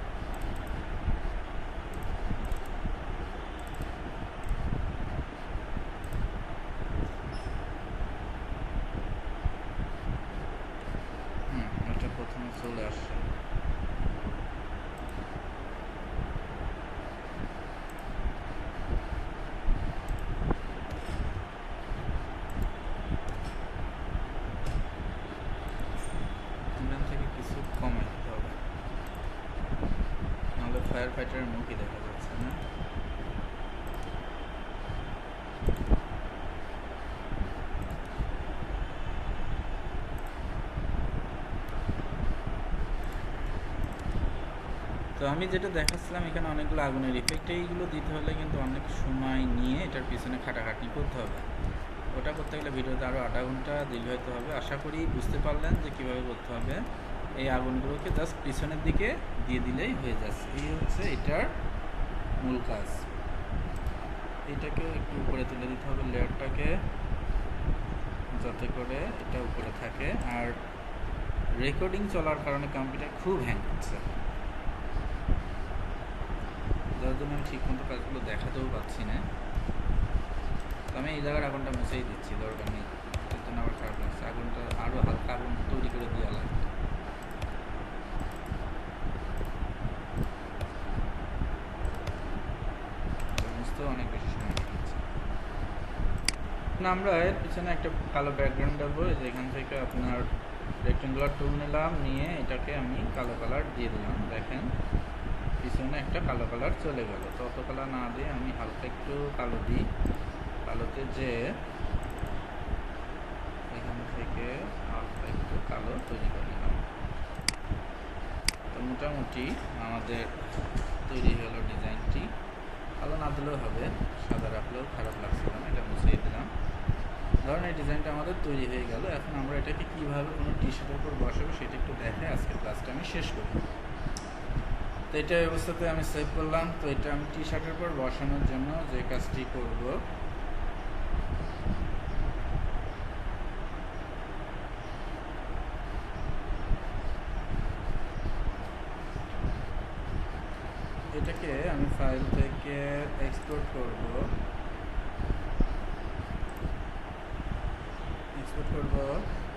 এটা প্রথমে চলে আসছে। এখান থেকে কিছু কমে দিতে হবে, নাহলে ফায়ার ফাইটারের মুখই দেখা যাচ্ছে না। তো আমি যেটা দেখাচ্ছিলাম এখানে অনেকগুলো আগুনের ইফেক্ট, এইগুলো দিতে হলে কিন্তু অনেক সময় নিয়ে এটার পিছনে খাটাখাটনি করতে হবে। ওটা করতে গেলে ভিডিওতে আরও 8 ঘন্টা দীর্ঘায়িত হবে। আশা করি বুঝতে পারলেন যে কীভাবে করতে হবে। এই আগুনগুলোকে জাস্ট পিছনের দিকে দিয়ে দিলেই হয়ে যাচ্ছে। এই হচ্ছে এটার মূল কাজ। এইটাকেও একটু উপরে তুলে দিতে হবে লেয়ারটাকে, যাতে করে এটা উপরে থাকে। আর রেকর্ডিং চলার কারণে কম্পিউটার খুব হ্যাং করছে, যার জন্য আমি ঠিক মতো কাজগুলো দেখাতেও পাচ্ছি না। তো আমি এই জায়গার আগুনটা মুছেই দিচ্ছি, দরকার নেই। এর জন্য আবার খারাপ লাগছে, আগুনটা আরও হালকা আগুন তৈরি করে দেওয়া লাগবে। মুছতেও অনেক বেশি সময় লেগেছে। আমরা এর পিছনে একটা কালো ব্যাকগ্রাউন্ড দেবো। যেখান থেকে আপনার রেক্টেঙ্গুলার টুল নিলাম, নিয়ে এটাকে আমি কালো কালার দিয়ে দিলাম। দেখেন পিছনে একটা কালো কালার চলে গেল। তত কালার না দিয়ে আমি হালকা একটু কালো দিই, কালোতে যে এখান থেকে হালকা একটু কালো তৈরি করে নিলাম। তো মোটামুটি আমাদের তৈরি হলো ডিজাইনটি। কালো না দিলেও হবে, সাদা রাখলেও খারাপ লাগছিল না, এটা মুছিয়ে দিলাম। ধরুন এই ডিজাইনটা আমাদের তৈরি হয়ে গেল। এখন আমরা এটাকে কীভাবে কোনো টি শার্টের উপর বসাবো সেটা একটু দেখে আজকের ক্লাসটা আমি শেষ করি। তো এটা অবস্থাতে আমি সেভ করলাম। তো এটা আমি টি শার্টের উপর বসানোর জন্য যে কাজটি করব, এটাকে আমি ফাইল থেকে এক্সপোর্ট করব। এক্সপোর্ট করব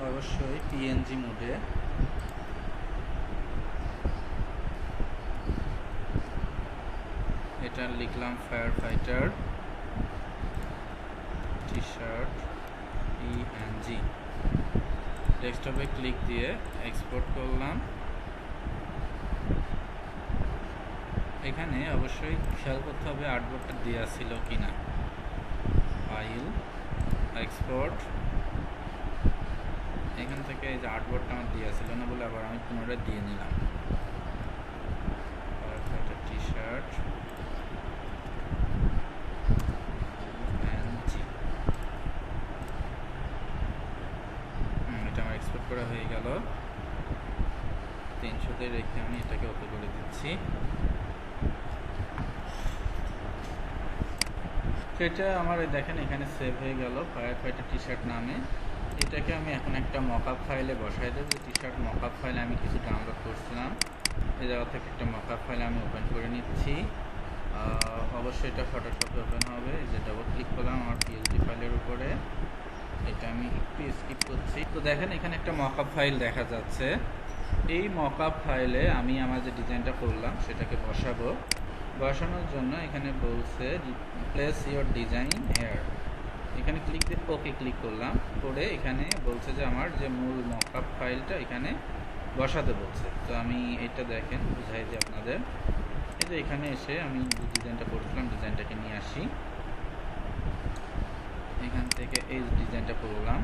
অবশ্যই পিএনজি মোডে। এটা লিখলাম fire fighter T shirt PNG. ডেস্কটপে ক্লিক দিয়ে এক্সপোর্ট করলাম। এখানে অবশ্যই খেয়াল করতে হবে আর্টবোর্ডটা দেওয়া ছিল কিনা। ফাইল এক্সপোর্ট, এখান থেকে এই যে আর্টবোর্ডটা আমার দেওয়া ছিল না বলে আবার আমি পুনরায় দিয়ে নিলাম। একটা টি শার্ট এটা আমার এক্সপোর্ট করা হয়ে গেল। 300-তে রেখে আমি এটাকে ওকে করে দিচ্ছি। সেটা আমার দেখেন এখানে সেভ হয়ে গেল ফায়ার ফাইটার টি শার্ট নামে। এটাকে আমি এখন একটা মকআপ ফাইলে বসাই দেবো। টি শার্ট মকআপ ফাইলে আমি কিছু ডাউনলোড করছিলাম, এই জায়গা থেকে একটা মকআপ ফাইল আমি ওপেন করে নিচ্ছি। অবশ্যই এটা ফটোশপে ওপেন হবে। এই যে ডাবল ক্লিক করলাম আমার পিএসডি ফাইলের উপরে, এটা আমি একটু স্কিপ করছি। তো দেখেন এখানে একটা মকআপ ফাইল দেখা যাচ্ছে। এই মকআপ ফাইলে আমি আমার যে ডিজাইনটা করলাম সেটাকে বসাবো। বসানোর জন্য এখানে বলছে প্লেস ইওর ডিজাইন হেয়ার, এখানে ক্লিক দিয়ে ওকে ক্লিক করলাম। করে এখানে বলছে যে আমার যে মূল মকআপ ফাইলটা এখানে বসাতে বলছে। তো আমি এটা দেখেন বুঝাই দিই আপনাদের। এই যে এখানে এসে আমি যে ডিজাইনটা করছিলাম ডিজাইনটাকে নিয়ে আসি, এখান থেকে এই ডিজাইনটা করলাম।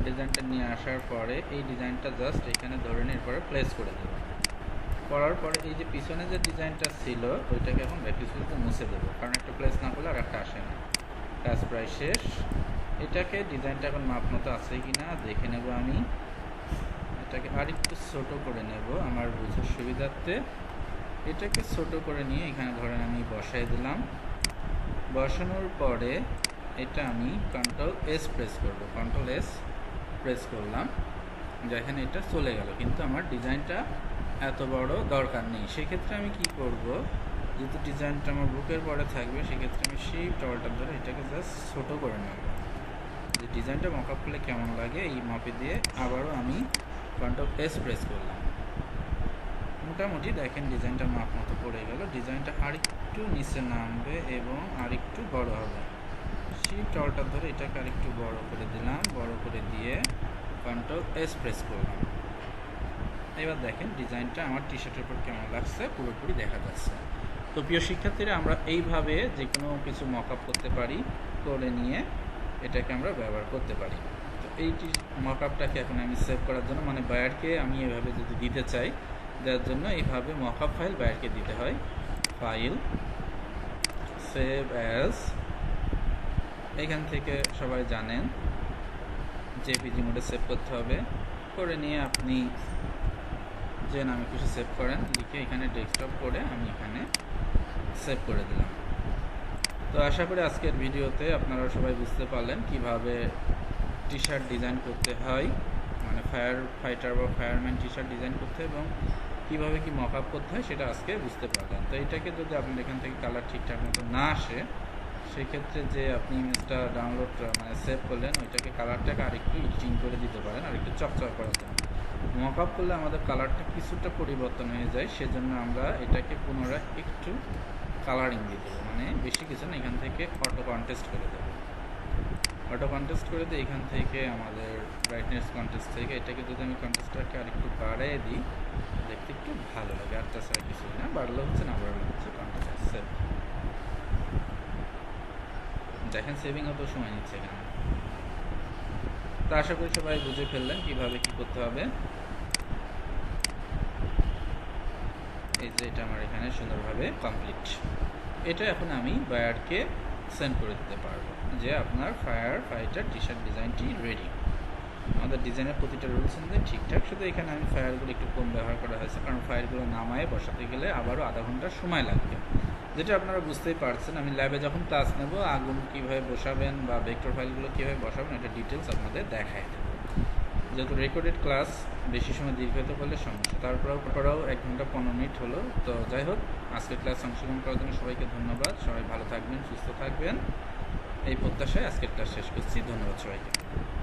ডিজাইনটা নিয়ে আসার পরে এই ডিজাইনটা জাস্ট এখানে ধরে নিয়ে এরপরে প্লেস করে দেবো। করার পরে এই যে পিছনে যে ডিজাইনটা ছিল ওইটাকে এখন ব্যাকস্পেসে মুছে দেবো, কারণ একটা প্লেস না করলে আর একটা আসে না। কাজ প্রায় শেষ। এটাকে ডিজাইনটা এখন মাপ মতো আছে কি না দেখে নেব আমি। এটাকে আর একটু ছোটো করে নেব আমার বোঝার সুবিধার্থে। এটাকে ছোট করে নিয়ে এখানে ধরেন আমি বসাই দিলাম। বসানোর পরে এটা আমি কন্ট্রোল এস প্রেস করব, কন্ট্রোল এস প্রেস করলাম। দেখেন এটা চলে গেল, কিন্তু আমার ডিজাইনটা এত বড় দরকার নেই। সেক্ষেত্রে আমি কি করব, যেহেতু ডিজাইনটা আমার বুকের পরে থাকবে সেক্ষেত্রে আমি শিফট অল্টার ধরে এটাকে জাস্ট ছোটো করে নেব। যে ডিজাইনটা মকআপ করলে কেমন লাগে এই মাপে দিয়ে আবারও আমি কন্ট্রোল এস প্রেস করলাম। মোটামুটি দেখেন ডিজাইনটা মাপ মতো পড়ে গেল। ডিজাইনটা আরেকটু নিচে নামবে এবং আরেকটু বড় হবে। শিফট অল্টার ধরে এটাকে আরেকটু বড় করে দিলাম, বড় করে দিয়ে কন্ট্রোল এস প্রেস করলাম। এবার দেখেন ডিজাইনটা আমার টি শার্টের উপর কেমন লাগছে পুরোপুরি দেখা যাচ্ছে। তো প্রিয় শিক্ষার্থীরা, আমরা এইভাবে যে কোনো কিছু মকআপ করতে পারি, করে নিয়ে এটাকে আমরা ব্যবহার করতে পারি। তো এই মকআপটাকে এখন আমি সেভ করার জন্য, মানে বায়ারকে আমি এভাবে যদি দিতে চাই, দেওয়ার জন্য এইভাবে মকআপ ফাইল বায়ারকে দিতে হয়। ফাইল, সেভ অ্যাজ, এখান থেকে সবাই জানেন জেপিজি মোডে সেভ করতে হবে। করে নিয়ে আপনি যে নামে কিছু সেভ করেন লিখে এখানে ডেস্কটপ করে আমি এখানে সেভ করে দিলাম। তো আশা করি আজকের ভিডিওতে আপনারা সবাই বুঝতে পারলেন কিভাবে টি শার্ট ডিজাইন করতে হয়, মানে ফায়ার ফাইটার বা ফায়ারম্যান টি শার্ট ডিজাইন করতে হয় এবং কীভাবে কি মকআপ করতে হয় সেটা আজকে বুঝতে পারলেন। তো এটাকে যদি আপনার এখান থেকে কালার ঠিকঠাক মতো না আসে, সেক্ষেত্রে যে আপনি ইমেজটা ডাউনলোড মানে সেভ করলেন ওইটাকে কালারটাকে আরেকটু এডিটিং করে দিতে পারেন, আরেকটু চকচক করার জন্য। মকআপ করলে আমাদের কালারটা কিছুটা পরিবর্তন হয়ে যায়, সেজন্য আমরা এটাকে পুনরায় একটু কালারিং দিয়ে দেবো, মানে বেশি কিছু না, এখান থেকে অটো কন্টেস্ট করে দেবো। অটো কন্টেস্ট করে দিই এখান থেকে আমাদের ব্রাইটনেস কন্টেস্ট থেকে এটাকে যদি আমি কন্টেস্টটাকে আরেকটু বাড়িয়ে দিই দেখতে একটু ভালো লাগে। আর তাছাড়া কিছুই না, বাড়লে হচ্ছে না বাড়লে হচ্ছে। কন্টেস্ট সেভ, দেখেন সেভিং হতে সময় নিচ্ছে এখানে। তো আশা করি সবাই বুঝে ফেললেন কীভাবে কী করতে হবে। এই যে এটা আমার এখানে সুন্দরভাবে কমপ্লিট। এটা এখন আমি বায়ারকে সেন্ড করে দিতে পারবো যে আপনার ফায়ার ফাইটার টি শার্ট ডিজাইনটি রেডি। আমাদের ডিজাইনের প্রতিটা রুলস অনুযায়ী ঠিকঠাক, শুধু এখানে আমি ফায়ারগুলো একটু কম ব্যবহার করা হয়েছে, কারণ ফায়ারগুলো নামায় বসাতে গেলে আবারও আধা ঘন্টা সময় লাগবে। যেটা আপনারা বুঝতেই পারছেন, আমি ল্যাবে যখন ক্লাস নেব আগুন কীভাবে বসাবেন বা ভেক্টর ফাইলগুলো কীভাবে বসাবেন এটা ডিটেলস আপনাদের দেখায় দেবো। যেহেতু রেকর্ডেড ক্লাস বেশি সময় দীর্ঘায়িত করলে সমস্যা, তারপরেও 1 ঘন্টা 15 মিনিট হলো। তো যাই হোক, আজকের ক্লাস অংশগ্রহণ করার জন্য সবাইকে ধন্যবাদ। সবাই ভালো থাকবেন, সুস্থ থাকবেন, এই প্রত্যাশায় আজকের ক্লাস শেষ করছি। ধন্যবাদ সবাইকে।